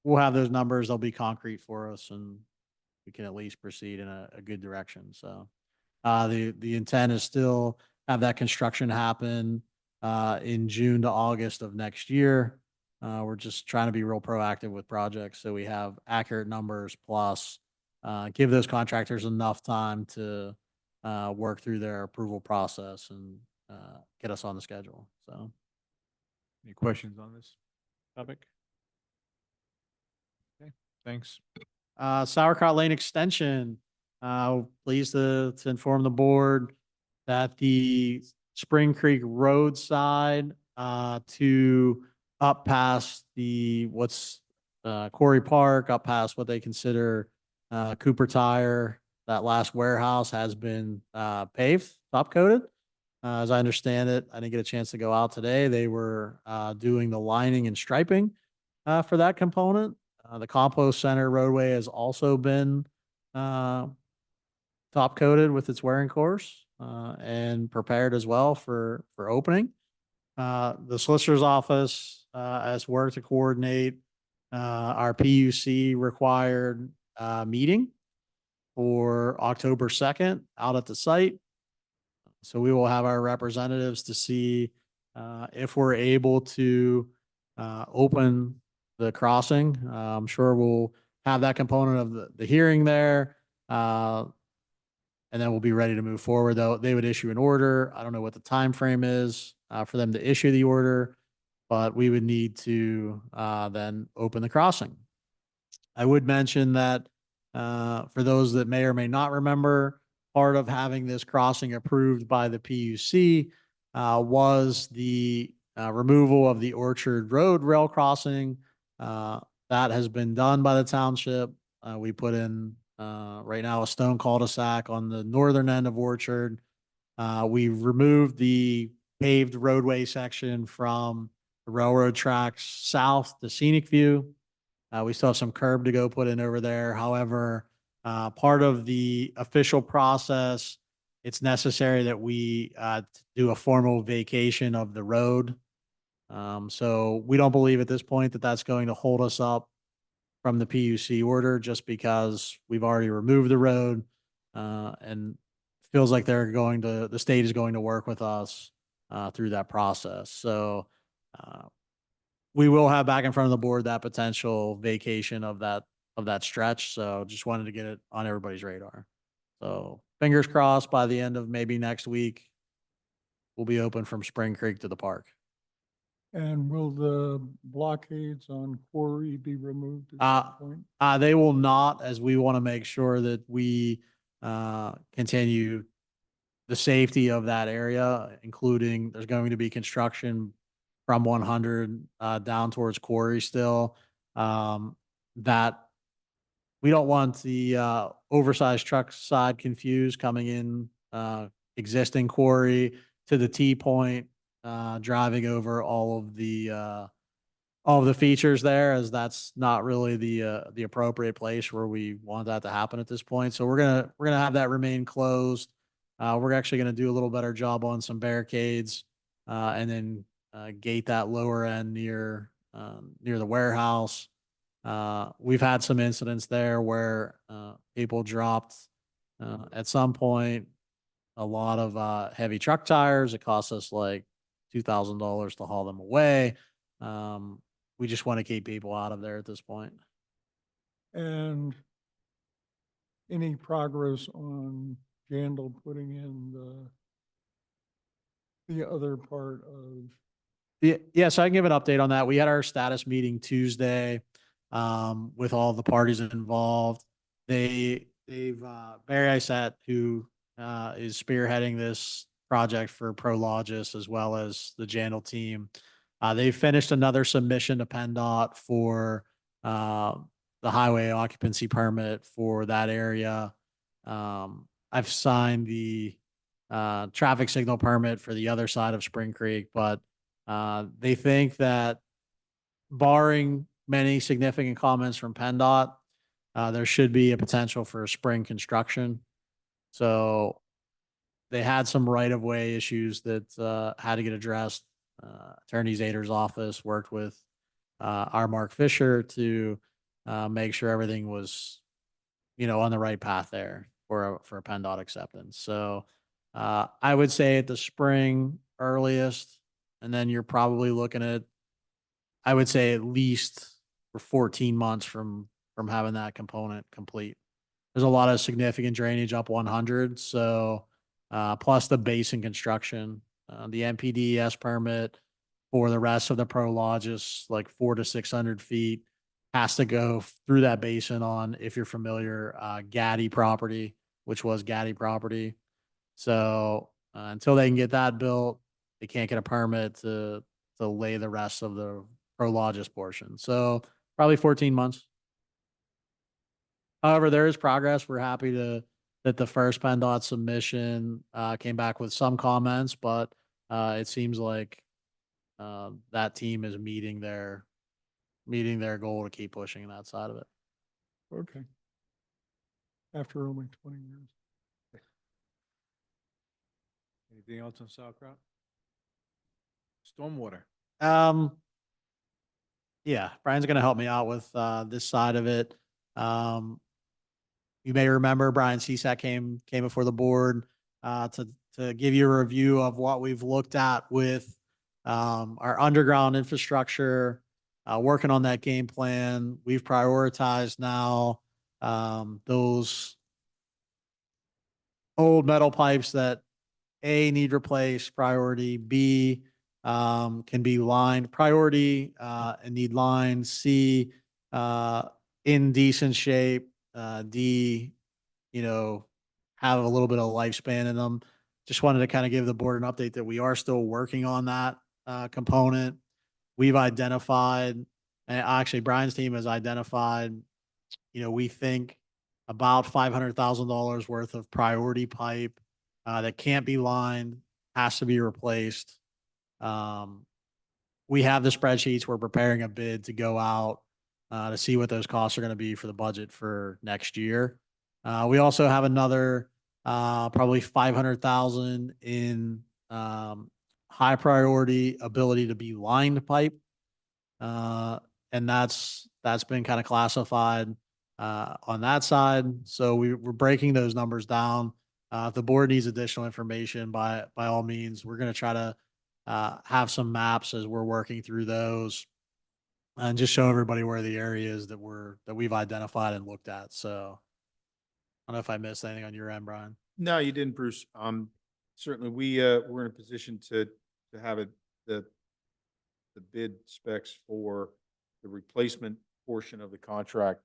we'll have those numbers. They'll be concrete for us and we can at least proceed in a good direction. So the intent is still have that construction happen in June to August of next year. We're just trying to be real proactive with projects so we have accurate numbers plus give those contractors enough time to work through their approval process and get us on the schedule. So Any questions on this topic? Okay, thanks. Sauerkraut Lane Extension, pleased to inform the board that the Spring Creek roadside to up past Quarry Park, up past what they consider Cooper Tire, that last warehouse has been paved, top coated. As I understand it, I didn't get a chance to go out today. They were doing the lining and striping for that component. The compost center roadway has also been top coated with its wearing course and prepared as well for opening. The solicitor's office has worked to coordinate our PUC required meeting for October 2nd out at the site. So we will have our representatives to see if we're able to open the crossing. I'm sure we'll have that component of the hearing there. And then we'll be ready to move forward. Though they would issue an order. I don't know what the time frame is for them to issue the order, but we would need to then open the crossing. I would mention that for those that may or may not remember, part of having this crossing approved by the PUC was the removal of the Orchard Road rail crossing. That has been done by the township. We put in right now a stone cul-de-sac on the northern end of Orchard. We removed the paved roadway section from the railroad tracks south to Scenic View. We still have some curb to go put in over there. However, part of the official process, it's necessary that we do a formal vacation of the road. So we don't believe at this point that that's going to hold us up from the PUC order, just because we've already removed the road, and feels like the state is going to work with us through that process. So we will have back in front of the board that potential vacation of that stretch. So just wanted to get it on everybody's radar. So fingers crossed, by the end of maybe next week, we'll be open from Spring Creek to the park. And will the blockades on Quarry be removed at Uh, some point? They will not, as we want to make sure that we continue the safety of that area, including there's going to be construction from 100 down towards Quarry still. That we don't want the oversized truck side confused coming in existing Quarry to the T point, driving over all of the features there, as that's not really the appropriate place where we want that to happen at this point. So we're gonna have that remain closed. We're actually gonna do a little better job on some barricades, and then gate that lower end near the warehouse. We've had some incidents there where people dropped at some point a lot of heavy truck tires. It cost us like $2,000 to haul them away. We just want to keep people out of there at this point. And any progress on Jandal putting in the other part of, Yeah, so I can give an update on that. We had our status meeting Tuesday with all the parties involved. Barry Isett, who is spearheading this project for Prologis as well as the Jandal team, they finished another submission to PennDOT for the highway occupancy permit for that area. I've signed the traffic signal permit for the other side of Spring Creek, but they think that barring many significant comments from PennDOT, there should be a potential for spring construction. So they had some right-of-way issues that had to get addressed. Attorney Zader's office worked with our Mark Fisher to make sure everything was, on the right path there for a PennDOT acceptance. So I would say at the spring earliest, and then you're probably looking at, I would say at least for 14 months from having that component complete. There's a lot of significant drainage up 100. So plus the basin construction, the NPDES permit for the rest of the Prologis, like 400 to 600 feet, has to go through that basin on, if you're familiar, Gaddy property, which was Gaddy property. So until they can get that built, they can't get a permit to lay the rest of the Prologis portion. So probably 14 months. However, there is progress. We're happy that the first PennDOT submission came back with some comments, but it seems like that team is meeting their goal to keep pushing that side of it. okay. After only 20 years. Anything else on sauerkraut? Stormwater. Yeah, Brian's going to help me out with this side of it. You may remember Brian Cisak came before the board to give you a review of what we've looked at with our underground infrastructure, working on that game plan. We've prioritized now those old metal pipes that A, need replaced, priority, B, can be lined, priority, and need lined, C, in decent shape, D, have a little bit of lifespan in them. Just wanted to kind of give the board an update that we are still working on that component. We've identified, and actually Brian's team has identified, we think about $500,000 worth of priority pipe that can't be lined, has to be replaced. We have the spreadsheets. We're preparing a bid to go out to see what those costs are going to be for the budget for next year. We also have another probably 500,000 in high priority ability to be lined pipe. And that's been kind of classified on that side. So we're breaking those numbers down. If the board needs additional information, by all means, we're going to try to have some maps as we're working through those and just show everybody where the areas that we've identified and looked at. So I don't know if I missed anything on your end, Brian. No, you didn't, Bruce. Certainly, we're in a position to have the bid specs for the replacement portion of the contract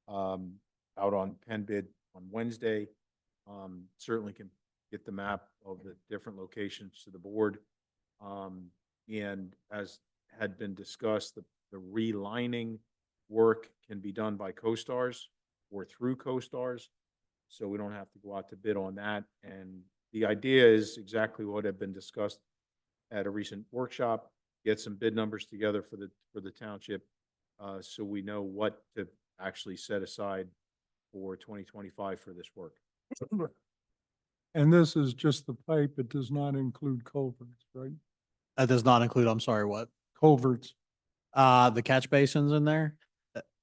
out on Penn Bid on Wednesday. Certainly can get the map of the different locations to the board. And as had been discussed, the relining work can be done by co-stars or through co-stars. So we don't have to go out to bid on that. And the idea is exactly what had been discussed at a recent workshop, get some bid numbers together for the township, so we know what to actually set aside for 2025 for this work. And this is just the pipe. It does not include culverts, right? That does not include, I'm sorry, what? Culverts. The catch basins in there?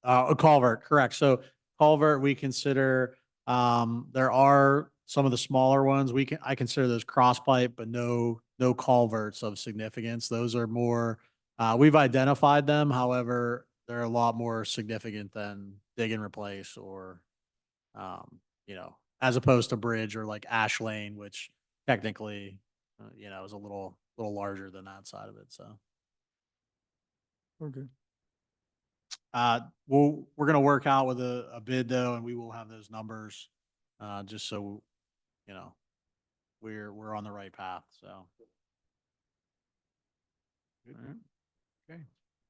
A culvert, correct. So culvert, we consider, there are some of the smaller ones. I consider those cross pipe, but no culverts of significance. Those are more, we've identified them. However, they're a lot more significant than dig and replace or, as opposed to bridge or like Ash Lane, which technically, is a little larger than that side of it. So. Okay. We're gonna work out with a bid though, and we will have those numbers, just so, we're on the right path, so. Good. Okay.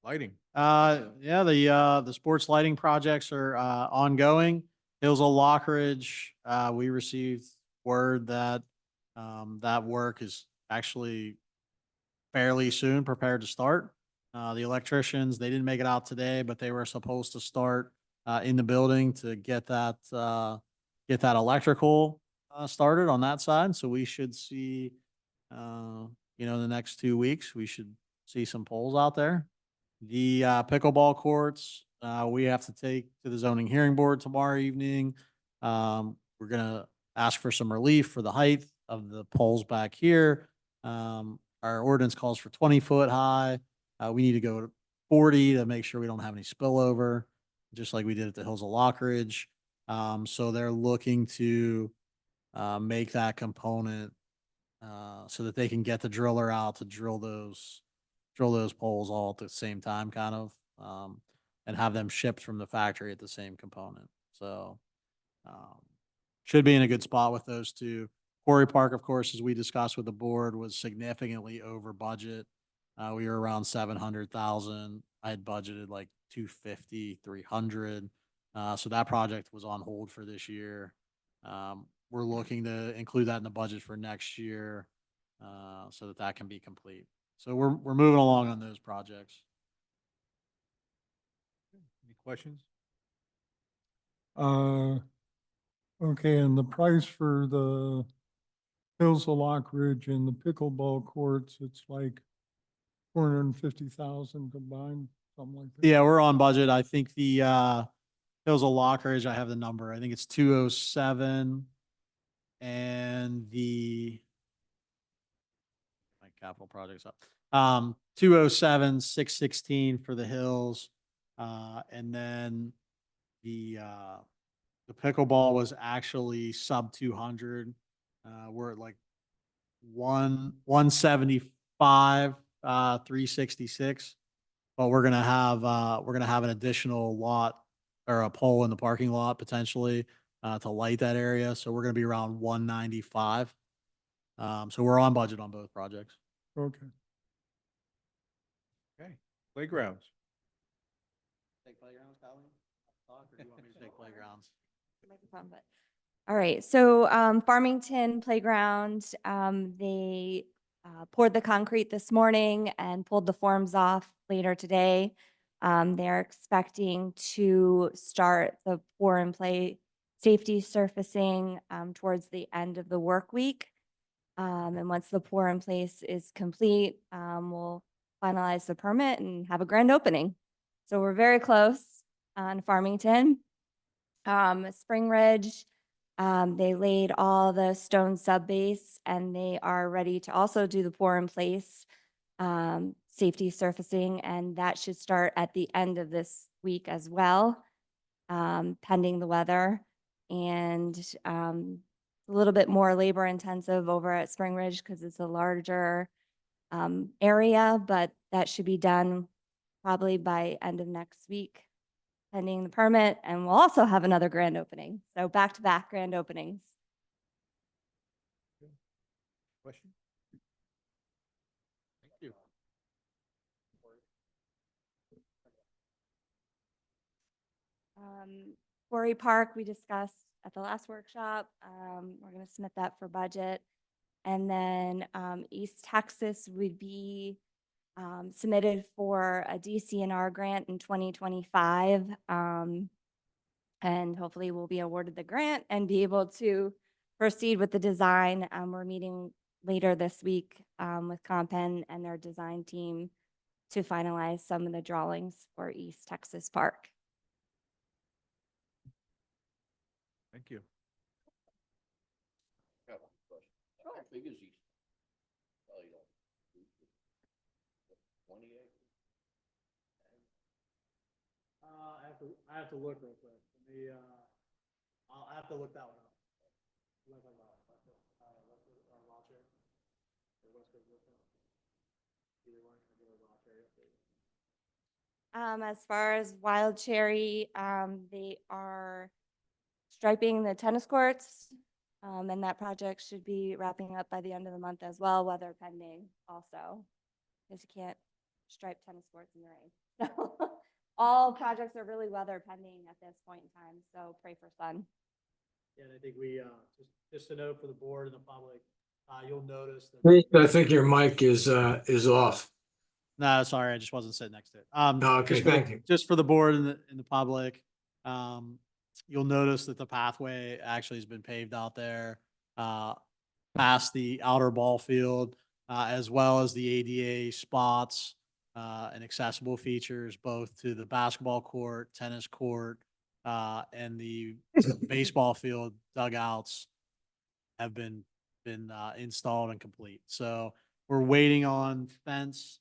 Lighting. Yeah, the sports lighting projects are, ongoing. Hills of Lockridge, we received word that, that work is actually fairly soon prepared to start. The electricians, they didn't make it out today, but they were supposed to start in the building to get that electrical started on that side. So we should see, in the next 2 weeks, we should see some poles out there. The pickleball courts, we have to take to the zoning hearing board tomorrow evening. We're gonna ask for some relief for the height of the poles back here. Our ordinance calls for 20-foot high. We need to go to 40 to make sure we don't have any spillover, just like we did at the Hills of Lockridge. So they're looking to make that component so that they can get the driller out to drill those poles all at the same time, kind of, and have them shipped from the factory at the same component. So should be in a good spot with those two. Quarry Park, of course, as we discussed with the board, was significantly over budget. We were around 700,000. I had budgeted like 250, 300. So that project was on hold for this year. We're looking to include that in the budget for next year, so that can be complete. So we're moving along on those projects. Any questions? Okay, and the price for the Hills of Lockridge and the pickleball courts, it's like 450,000 combined, something like that. Yeah, we're on budget. I think the Hills of Lockridge, I have the number. I think it's 207, and my capital projects up. 207, 616 for the Hills. And then the pickleball was actually sub 200. We're at like 175, 366. But we're gonna have an additional lot or a pole in the parking lot potentially. to light that area. So we're gonna be around 195. So we're on budget on both projects. Okay. Okay, playgrounds. Take playgrounds, Colleen? Talk, or do you want me to take playgrounds? Microphone, but. All right, so Farmington Playground, they poured the concrete this morning and pulled the forms off later today. They're expecting to start the pour and play safety surfacing towards the end of the work week. And once the pour in place is complete, we'll finalize the permit and have a grand opening. So we're very close on Farmington. Spring Ridge, they laid all the stone subbase and they are ready to also do the pour in place safety surfacing, and that should start at the end of this week as well, pending the weather. And a little bit more labor intensive over at Spring Ridge because it's a larger area, but that should be done probably by end of next week, pending the permit, and we'll also have another grand opening. So back-to-back grand openings. Question? Thank you. Quarry Park, we discussed at the last workshop. We're gonna submit that for budget. And then East Texas would be submitted for a DCNR grant in 2025. And hopefully we'll be awarded the grant and be able to proceed with the design. We're meeting later this week with Compen and their design team to finalize some of the drawings for East Texas Park. Thank you. Got one question. How big is East? Probably don't. 20 acres? I have to look real quick. I'll have to look that one up. As far as Wild Cherry, they are striping the tennis courts. And that project should be wrapping up by the end of the month as well, weather pending also. Because you can't stripe tennis courts in the rain. So all projects are really weather pending at this point in time, so pray for sun. Yeah, and I think we, just a note for the board and the public, you'll notice that. I think your mic is off. No, sorry, I just wasn't sitting next to it. Okay, just for the- thank you. Just for the board and the public, you'll notice that the pathway actually has been paved out there, past the outer ball field, as well as the ADA spots, and accessible features, both to the basketball court, tennis court, and the baseball field dugouts have been installed and complete. So we're waiting on fence,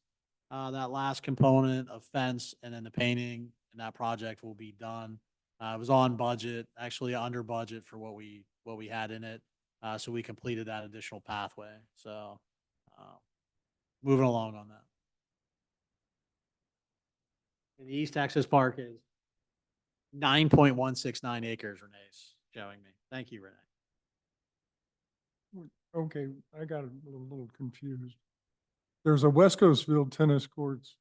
that last component of fence, and then the painting, and that project will be done. It was on budget, actually under budget for what we had in it. So we completed that additional pathway. So moving along on that. And the East Texas Park is 9.169 acres, Renee's showing me. Thank you, Renee. Okay, I got a little confused. There's a West Coastville tennis courts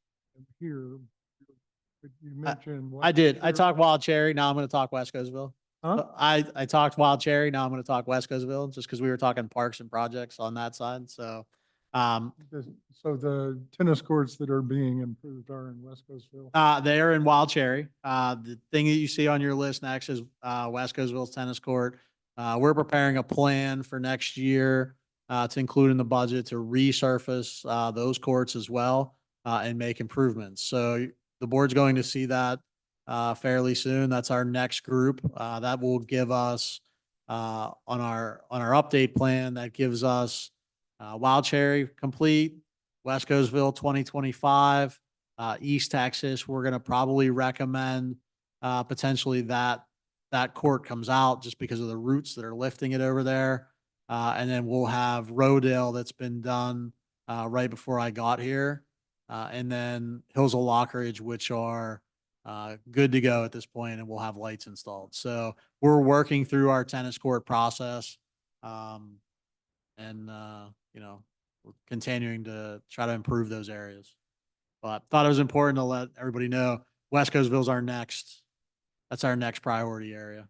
here. But you mentioned. I did. I Wild talked Wild Cherry. Now I'm going to talk West Coastville. Huh? I talked Wild Cherry. Now I'm going to talk West Coastville just because we were talking parks and projects on that side. So, So the tennis courts that are being improved are in West Coastville? they are in Wild Cherry. The thing that you see on your list next is West Coastville's tennis court. We're preparing a plan for next year to include in the budget to resurface those courts as well and make improvements. So the board's going to see that fairly soon. That's our next group. That will give us on our update plan. That gives us Wild Cherry complete, West Coastville 2025, East Texas. We're going to probably recommend potentially that court comes out just because of the roots that are lifting it over there. And then we'll have Rodale that's been done right before I got here. And then Hills of Lockridge, which are good to go at this point, and we'll have lights installed. So we're working through our tennis court process. And, we're continuing to try to improve those areas. But thought it was important to let everybody know West Coastville's that's our next priority area.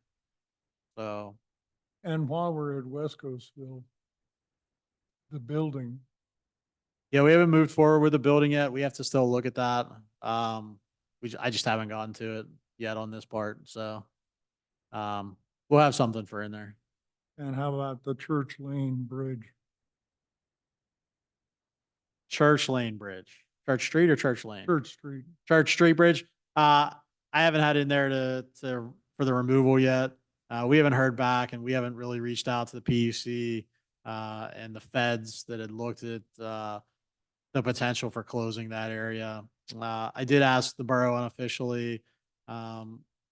So, And while we're at West Coastville, the building, yeah, we haven't moved forward with the building yet. We have to still look at that. I just haven't gotten to it yet on this part. So, we'll have something for in there. and how about the Church Lane Bridge? Church Lane Bridge, Church Street or Church Lane? Church Street. Church Street Bridge. I haven't had in there for the removal yet. We haven't heard back, and we haven't really reached out to the PUC and the feds that had looked at the potential for closing that area. I did ask the borough unofficially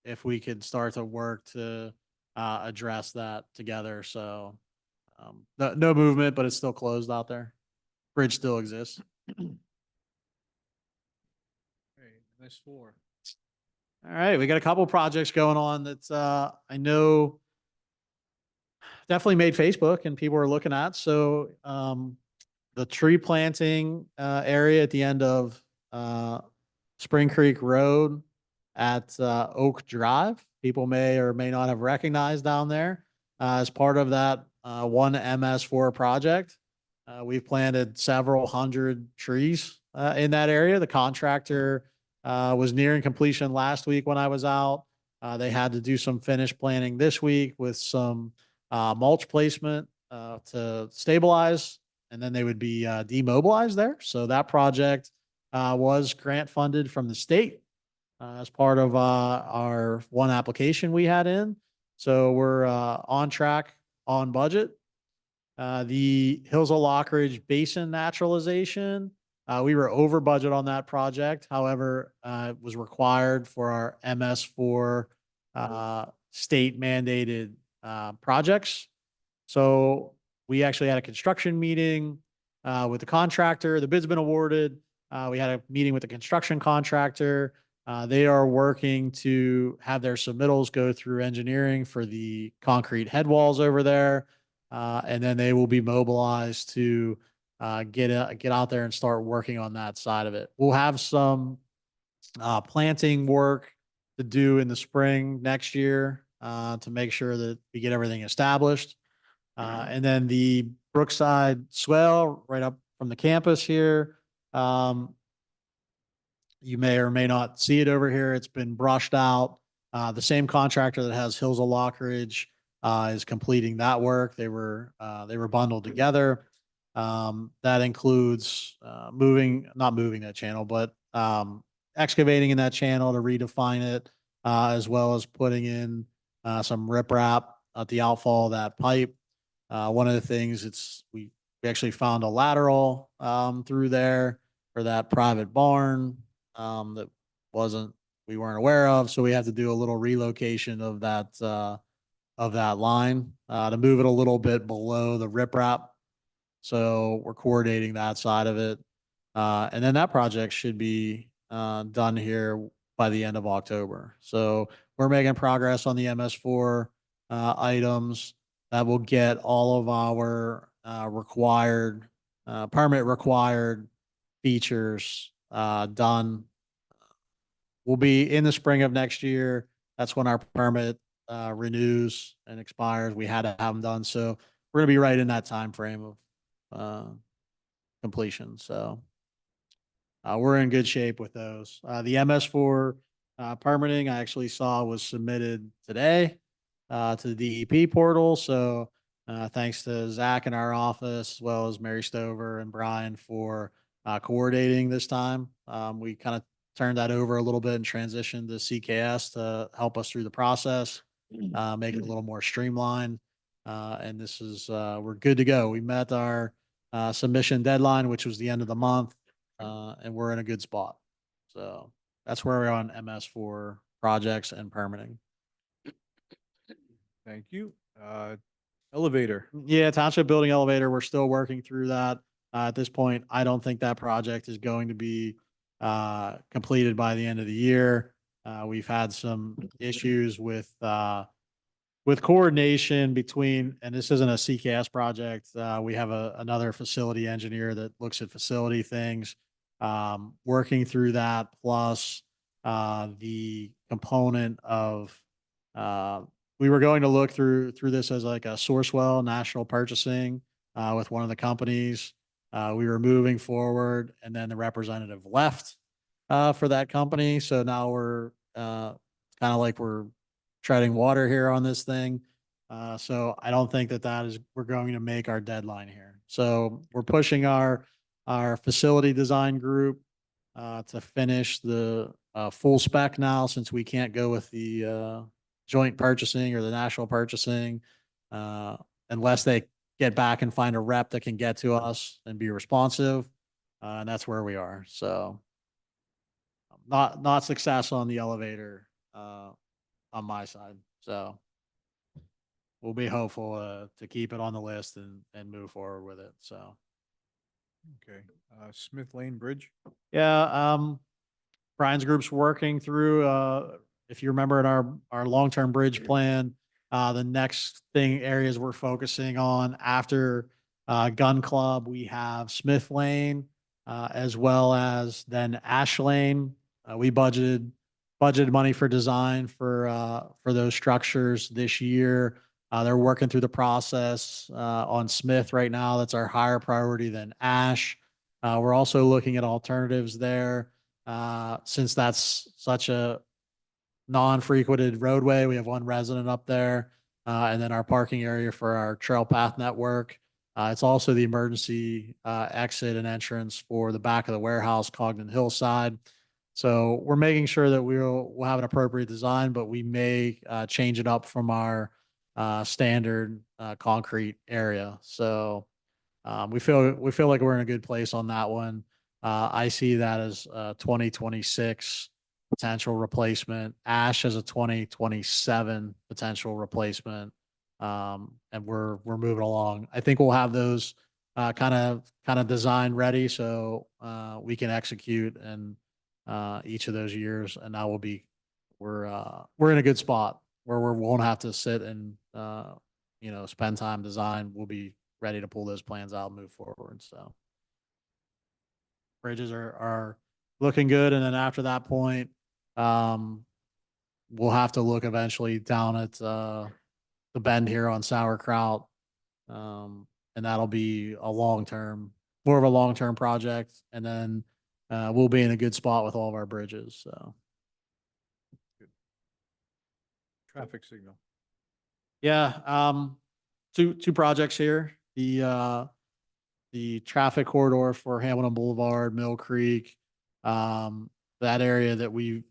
if we could start to work to address that together. So no movement, but it's still closed out there. Bridge still exists. Okay, MS4. All right, we got a couple projects going on that I know definitely made Facebook and people are looking at. So the tree planting area at the end of Spring Creek Road at Oak Drive, people may or may not have recognized down there as part of that one MS4 project. We've planted several hundred trees in that area. The contractor was nearing completion last week when I was out. They had to do some finish planting this week with some mulch placement to stabilize, and then they would be demobilized there. So that project was grant funded from the state as part of our one application we had in. So we're on track, on budget. The Hills of Lockridge Basin naturalization, we were over budget on that project. However, it was required for our MS4 state mandated projects. So we actually had a construction meeting with the contractor. The bid's been awarded. We had a meeting with the construction contractor. They are working to have their submittals go through engineering for the concrete head walls over there. And then they will be mobilized to get out there and start working on that side of it. We'll have some planting work to do in the spring next year to make sure that we get everything established. And then the Brookside swell right up from the campus here. You may or may not see it over here. It's been brushed out. The same contractor that has Hills of Lockridge is completing that work. They were bundled together. That includes not moving that channel, but excavating in that channel to redefine it, as well as putting in some riprap at the outfall of that pipe. One of the things we actually found a lateral through there for that private barn that we weren't aware of. So we have to do a little relocation of that line to move it a little bit below the riprap. So we're coordinating that side of it. And then that project should be done here by the end of October. So we're making progress on the MS4 items that will get all of our permit required features done. We'll be in the spring of next year. That's when our permit renews and expires. We had to have them done. So we're going to be right in that time frame of completion. So we're in good shape with those. The MS4 permitting I actually saw was submitted today to the DEP portal. So thanks to Zach in our office, as well as Mary Stover and Brian for coordinating this time. We kind of turned that over a little bit and transitioned to CKS to help us through the process, make it a little more streamlined. And we're good to go. We met our submission deadline, which was the end of the month, and we're in a good spot. So that's where we're on MS4 projects and permitting. Thank you. Elevator. Yeah, township building elevator, we're still working through that. At this point, I don't think that project is going to be completed by the end of the year. We've had some issues with coordination between, and this isn't a CCAS project. We have another facility engineer that looks at facility things. Working through that plus the component of we were going to look through this as like a Sourcewell national purchasing with one of the companies. We were moving forward, and then the representative left for that company. So now we're kind of like we're treading water here on this thing. So I don't think that we're going to make our deadline here. So we're pushing our facility design group to finish the full spec now, since we can't go with the joint purchasing or the national purchasing unless they get back and find a rep that can get to us and be responsive. And that's where we are. So not success on the elevator on my side. So we'll be hopeful to keep it on the list and move forward with it. So Okay, Smith Lane Bridge? yeah, Brian's group's working through, if you remember in our long-term bridge plan, the next areas we're focusing on after, Gun Club, we have Smith Lane, as well as then Ash Lane. We budgeted money for design for those structures this year. They're working through the process, on Smith right now. That's our higher priority than Ash. We're also looking at alternatives there. Since that's such a non-frequented roadway, we have one resident up there, and then our parking area for our trail path network. It's also the emergency exit and entrance for the back of the warehouse, Cogden Hillside. So we're making sure that we'll have an appropriate design, but we may change it up from our standard concrete area. So we feel like we're in a good place on that one. I see that as 2026 potential replacement. Ash as a 2027 potential replacement. And we're moving along. I think we'll have those kind of design ready, so we can execute in each of those years, and now we're in a good spot where we won't have to sit and spend time design. We'll be ready to pull those plans out and move forward. So bridges are looking good. And then after that point, we'll have to look eventually down at the bend here on Sauerkraut. And that'll be more of a long-term project. And then we'll be in a good spot with all of our bridges. So Traffic signal. yeah, two projects here. The traffic corridor for Hamilton Boulevard, Mill Creek, that area that we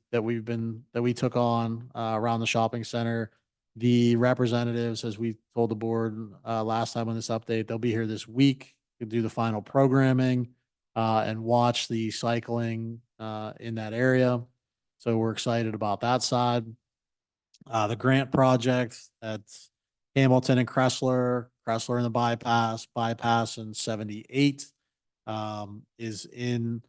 took on around the shopping center. The representatives, as we told the board last time on this update, they'll be here this week to do the final programming and watch the cycling in that area. So we're excited about that side. The grant project at Hamilton and Kressler and the bypass and 78 is in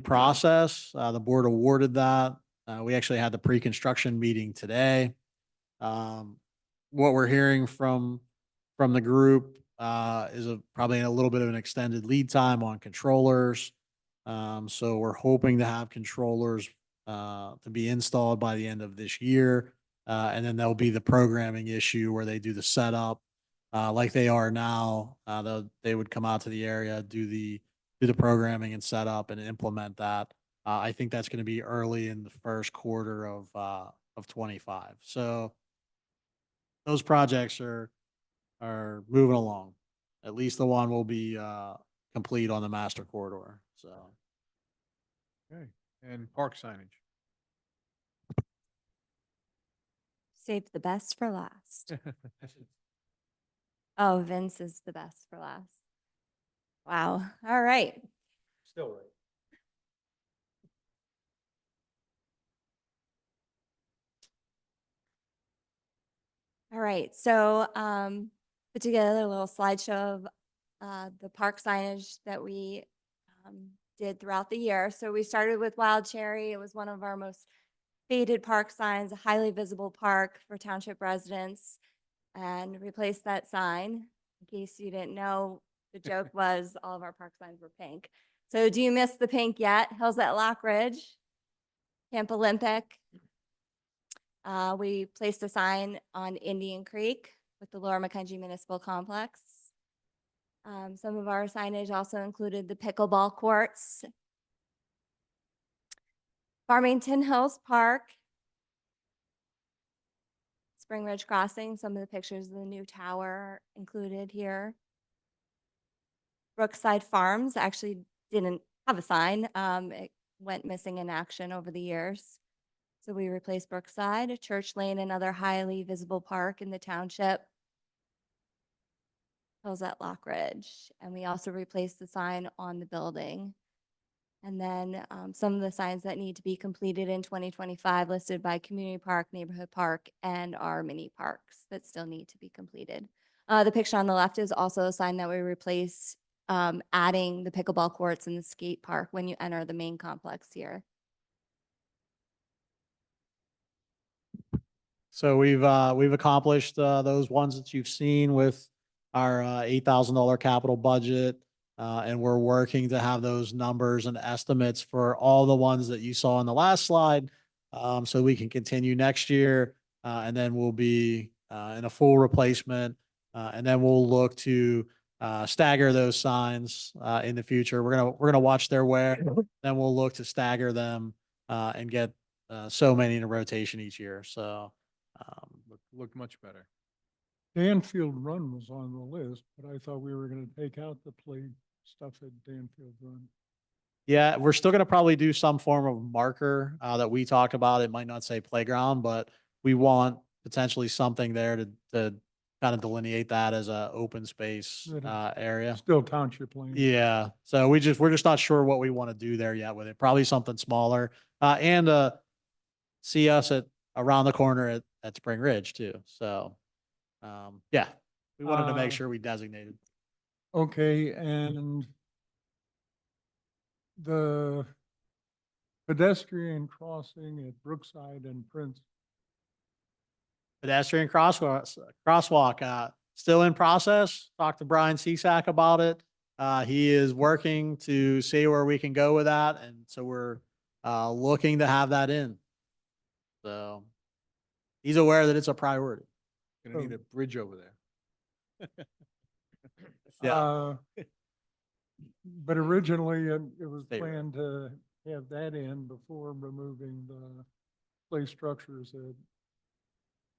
process. The board awarded that. We actually had the pre-construction meeting today. What we're hearing from the group is probably a little bit of an extended lead time on controllers. So we're hoping to have controllers to be installed by the end of this year. And then there'll be the programming issue where they do the setup like they are now. They would come out to the area, do the programming and setup and implement that. I think that's going to be early in the first quarter of 25. So those projects are moving along. At least the one will be complete on the master corridor. So Okay, and park signage. Save the best for last. Oh, Vince is the best for last. Wow. All right. Still right. All right. So put together a little slideshow of the park signage that we did throughout the year. So we started with Wild Cherry. It was one of our most faded park signs, a highly visible park for township residents, and replace that sign. In case you didn't know, the joke was all of our park signs were pink. So do you miss the pink yet? Hills at Lock Ridge, Camp Olympic. We placed a sign on Indian Creek with the Lower Macungie Municipal Complex. Some of our signage also included the pickleball courts. Farmington Hills Park, Spring Ridge Crossing, some of the pictures of the new tower are included here. Brookside Farms actually didn't have a sign. It went missing in action over the years. So we replaced Brookside, Church Lane, another highly visible park in the township. Hills at Lock Ridge. And we also replaced the sign on the building. And then some of the signs that need to be completed in 2025 listed by community park, neighborhood park, and our mini parks that still need to be completed. The picture on the left is also a sign that we replaced, adding the pickleball courts and the skate park when you enter the main complex here. So we've accomplished those ones that you've seen with our $8,000 capital budget. And we're working to have those numbers and estimates for all the ones that you saw on the last slide. So we can continue next year. And then we'll be in a full replacement. And then we'll look to stagger those signs in the future. We're gonna watch their wear. Then we'll look to stagger them and get so many in a rotation each year. So Look much better. Danfield Run was on the list, but I thought we were gonna take out the play stuff at Danfield Run. yeah, we're still gonna probably do some form of marker that we talked about. It might not say playground, but we want potentially something there to kind of delineate that as a open space area. Still township lane. Yeah, so we're just not sure what we want to do there yet with it. Probably something smaller, and see us at around the corner at Spring Ridge too. So, yeah, we wanted to make sure we designated. Okay, and the pedestrian crossing at Brookside and Prince. Pedestrian crosswalk, still in process. Talked to Brian Cisak about it. He is working to see where we can go with that, and so we're looking to have that in. So he's aware that it's a priority. Gonna need a bridge over there. Yeah. But originally it was State road. planned to have that in before removing the play structures at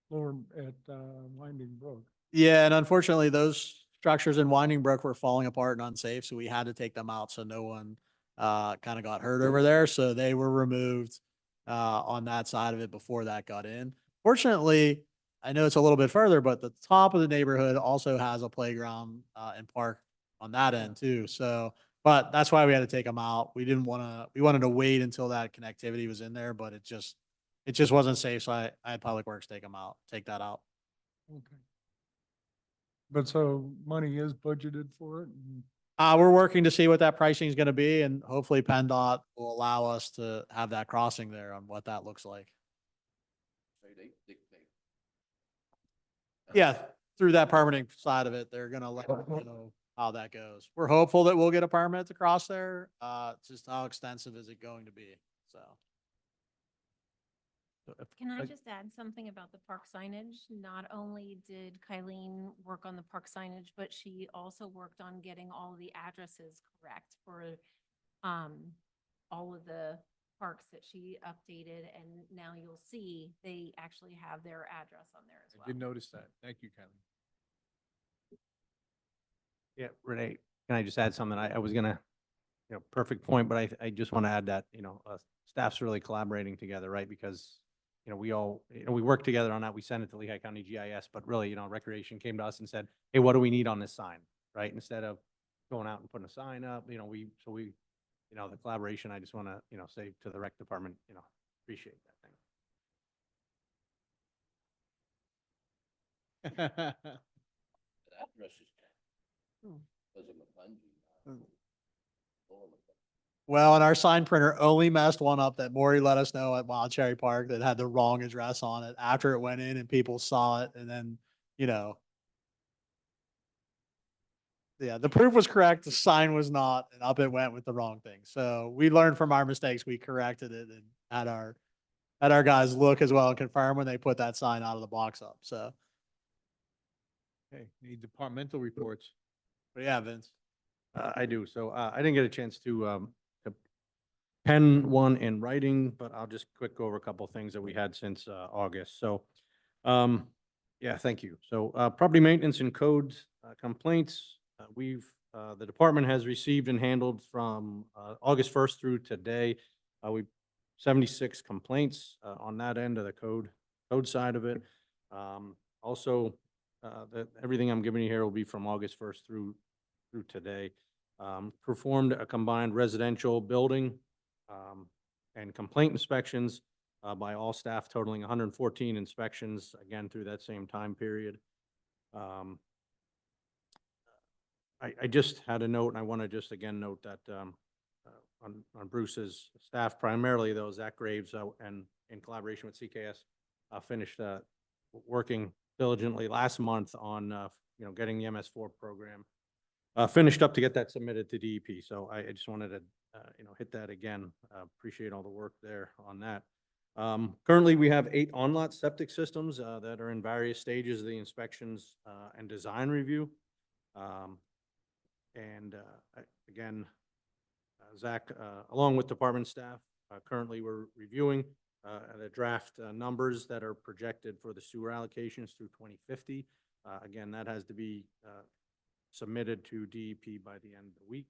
Winding Brook. Yeah, and unfortunately, those structures in Winding Brook were falling apart and unsafe, so we had to take them out so no one kind of got hurt over there. So they were removed on that side of it before that got in. Fortunately, I know it's a little bit further, but the top of the neighborhood also has a playground and park on that end too. So, but that's why we had to take them out. We wanted to wait until that connectivity was in there, but it just wasn't safe. So I had Public Works take that out. Okay. But so money is budgeted for it? And We're working to see what that pricing is going to be, and hopefully PennDOT will allow us to have that crossing there on what that looks like. So they dictate. Yeah, through that permitting side of it, they're going to let us know how that goes. We're hopeful that we'll get a permit to cross there. Just how extensive is it going to be? So. Can I just add something about the park signage? Not only did Kylene work on the park signage, but she also worked on getting all of the addresses correct for all of the parks that she updated, and now you'll see they actually have their address on there as I well. did notice that. Thank you, Kylie. Yeah, Renee, can I just add something? I was gonna, perfect point, but I just want to add that, staff's really collaborating together, right? Because, we all, we work together on that. We sent it to Lehigh County GIS, but really, Recreation came to us and said, hey, what do we need on this sign, right? Instead of going out and putting a sign up, the collaboration, I just want to, say to the rec department, appreciate that thing. The address is because of Macungie. Lower Macungie. Well, and our sign printer only messed one up that Maury let us know at Wild Cherry Park that had the wrong address on it after it went in and people saw it and then, yeah, the proof was correct, the sign was not, and up it went with the wrong thing. So we learned from our mistakes, we corrected it and had our guys look as well and confirm when they put that sign out of the box up. So, Okay, any departmental reports? but yeah, Vince. I do. So I didn't get a chance to pen one in writing, but I'll just quick go over a couple of things that we had since August. So, yeah, thank you. So property maintenance and codes complaints, the department has received and handled from August 1st through today. We 76 complaints on that end of the code side of it. Also, everything I'm giving you here will be from August 1st through today. Performed a combined residential building and complaint inspections by all staff totaling 114 inspections, again, through that same time period. I just had a note, and I want to just again note that on Bruce's staff, primarily though, Zach Graves, and in collaboration with CKS, finished working diligently last month on getting the MS4 program finished up to get that submitted to DEP. So I just wanted to hit that again. Appreciate all the work there on that. Currently, we have 8 on-lot septic systems that are in various stages of the inspections and design review. Again, Zach, along with department staff, currently we're reviewing the draft numbers that are projected for the sewer allocations through 2050. Again, that has to be submitted to DEP by the end of the week.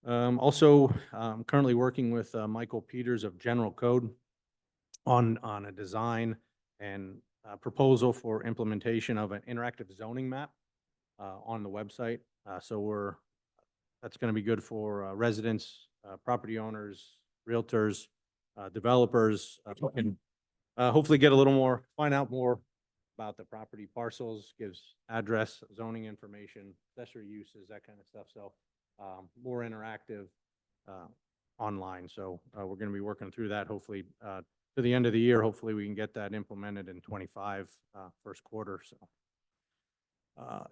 Also, I'm currently working with Michael Peters of General Code on a design and proposal for implementation of an interactive zoning map on the website. So that's going to be good for residents, property owners, realtors, developers, who can hopefully get a little more, find out more about the property parcels, gives address, zoning information, accessory uses, that kind of stuff. So more interactive online. So we're going to be working through that hopefully to the end of the year. Hopefully we can get that implemented in 25 first quarter. So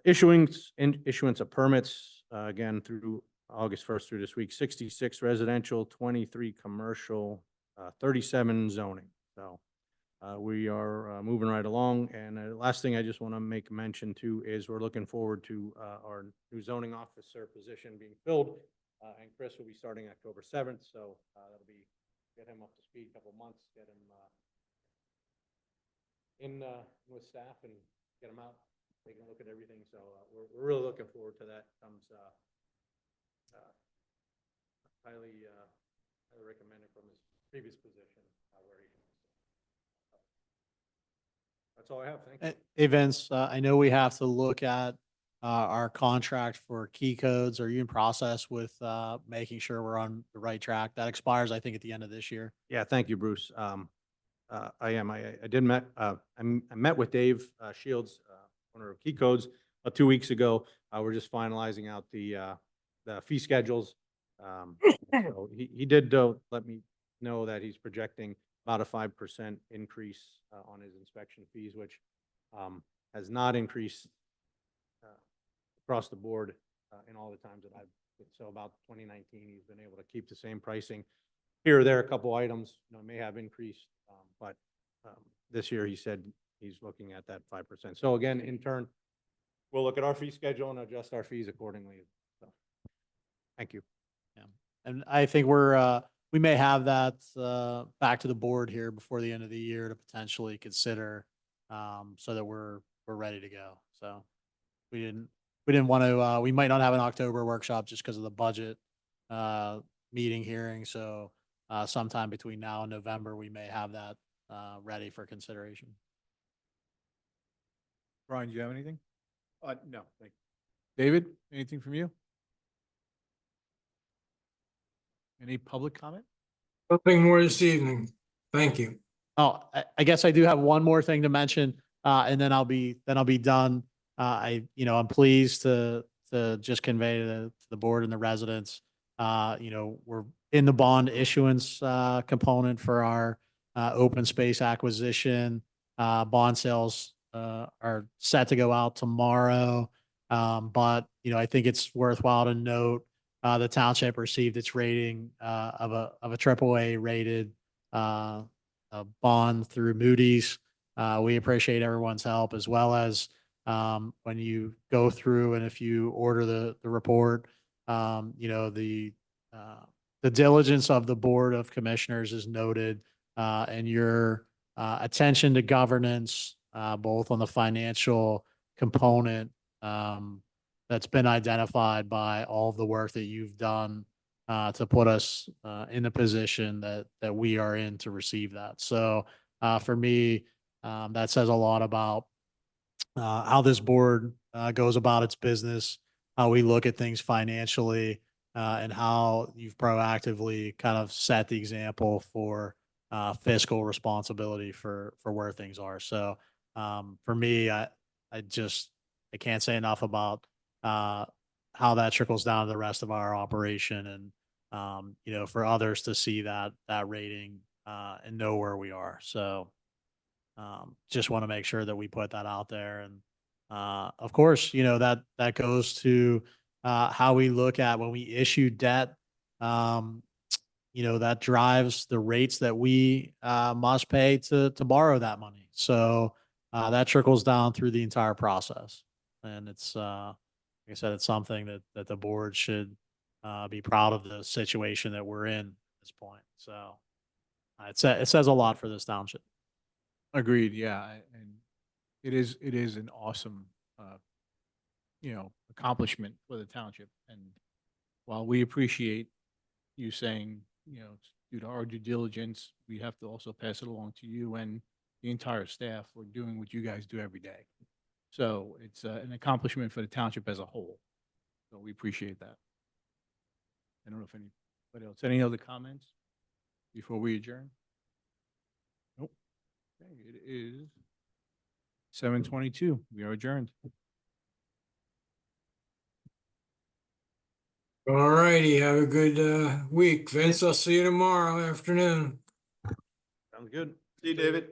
issuance of permits again through August 1st through this week, 66 residential, 23 commercial, 37 zoning. So we are moving right along. And the last thing I just want to make mention to is we're looking forward to our new zoning officer position being filled. And Chris will be starting October 7th. So that'll be, get him up to speed, a couple months, get him in with staff and get him out, taking a look at everything. So we're really looking forward to that. Comes highly recommended from his previous position where he. That's all I have. Thank you. Hey, Vince, I know we have to look at our contract for key codes. Are you in process with making sure we're on the right track? That expires, I think, at the end of this year. Yeah, thank you, Bruce. I am. I met with Dave Shields, owner of Key Codes, 2 weeks ago. We're just finalizing out the fee schedules. So he did let me know that he's projecting about a 5% increase on his inspection fees, which has not increased across the board in all the times that I've been. So about 2019, he's been able to keep the same pricing. Here or there, a couple items may have increased, but this year he said he's looking at that 5%. So again, in turn, we'll look at our fee schedule and adjust our fees accordingly. So, thank you. Yeah. And I think we may have that back to the board here before the end of the year to potentially consider so that we're ready to go. So we didn't want to, we might not have an October workshop just because of the budget meeting hearing. So sometime between now and November, we may have that ready for consideration. Brian, do you have anything? No, thank you. David, anything from you? Any public comment? Nothing more this evening. Thank you. Oh, I guess I do have one more thing to mention, and then I'll be done. I'm pleased to to just convey to the board and the residents, we're in the bond issuance, component for our, open space acquisition. Bond sales, are set to go out tomorrow. But, I think it's worthwhile to note, the township received its rating, of a AAA rated, bond through Moody's. We appreciate everyone's help, as well as, when you go through and if you order the report, the diligence of the Board of Commissioners is noted, and your, attention to governance, both on the financial component, that's been identified by all of the work that you've done, to put us, in the position that we are in to receive that. So, for me, that says a lot about, how this board, goes about its business, how we look at things financially, and how you've proactively kind of set the example for, fiscal responsibility for where things are. So, for me, I can't say enough about, how that trickles down to the rest of our operation, and, for others to see that rating, and know where we are. So, just want to make sure that we put that out there. And, of course, that goes to, how we look at when we issue debt. That drives the rates that we, must pay to borrow that money. So, that trickles down through the entire process. And it's, like I said, it's something that the board should, be proud of the situation that we're in at this point. So, it says a lot for this township. Agreed, yeah, and it is an awesome, accomplishment for the township. And while we appreciate you saying, due to our due diligence, we have to also pass it along to you and the entire staff for doing what you guys do every day. So it's an accomplishment for the township as a whole. So we appreciate that. I don't know if anybody else, any other comments before we adjourn? Nope. Okay, it is 7:22. We are adjourned. All righty, have a good week. Vince, I'll see you tomorrow afternoon. Sounds good. See you, David.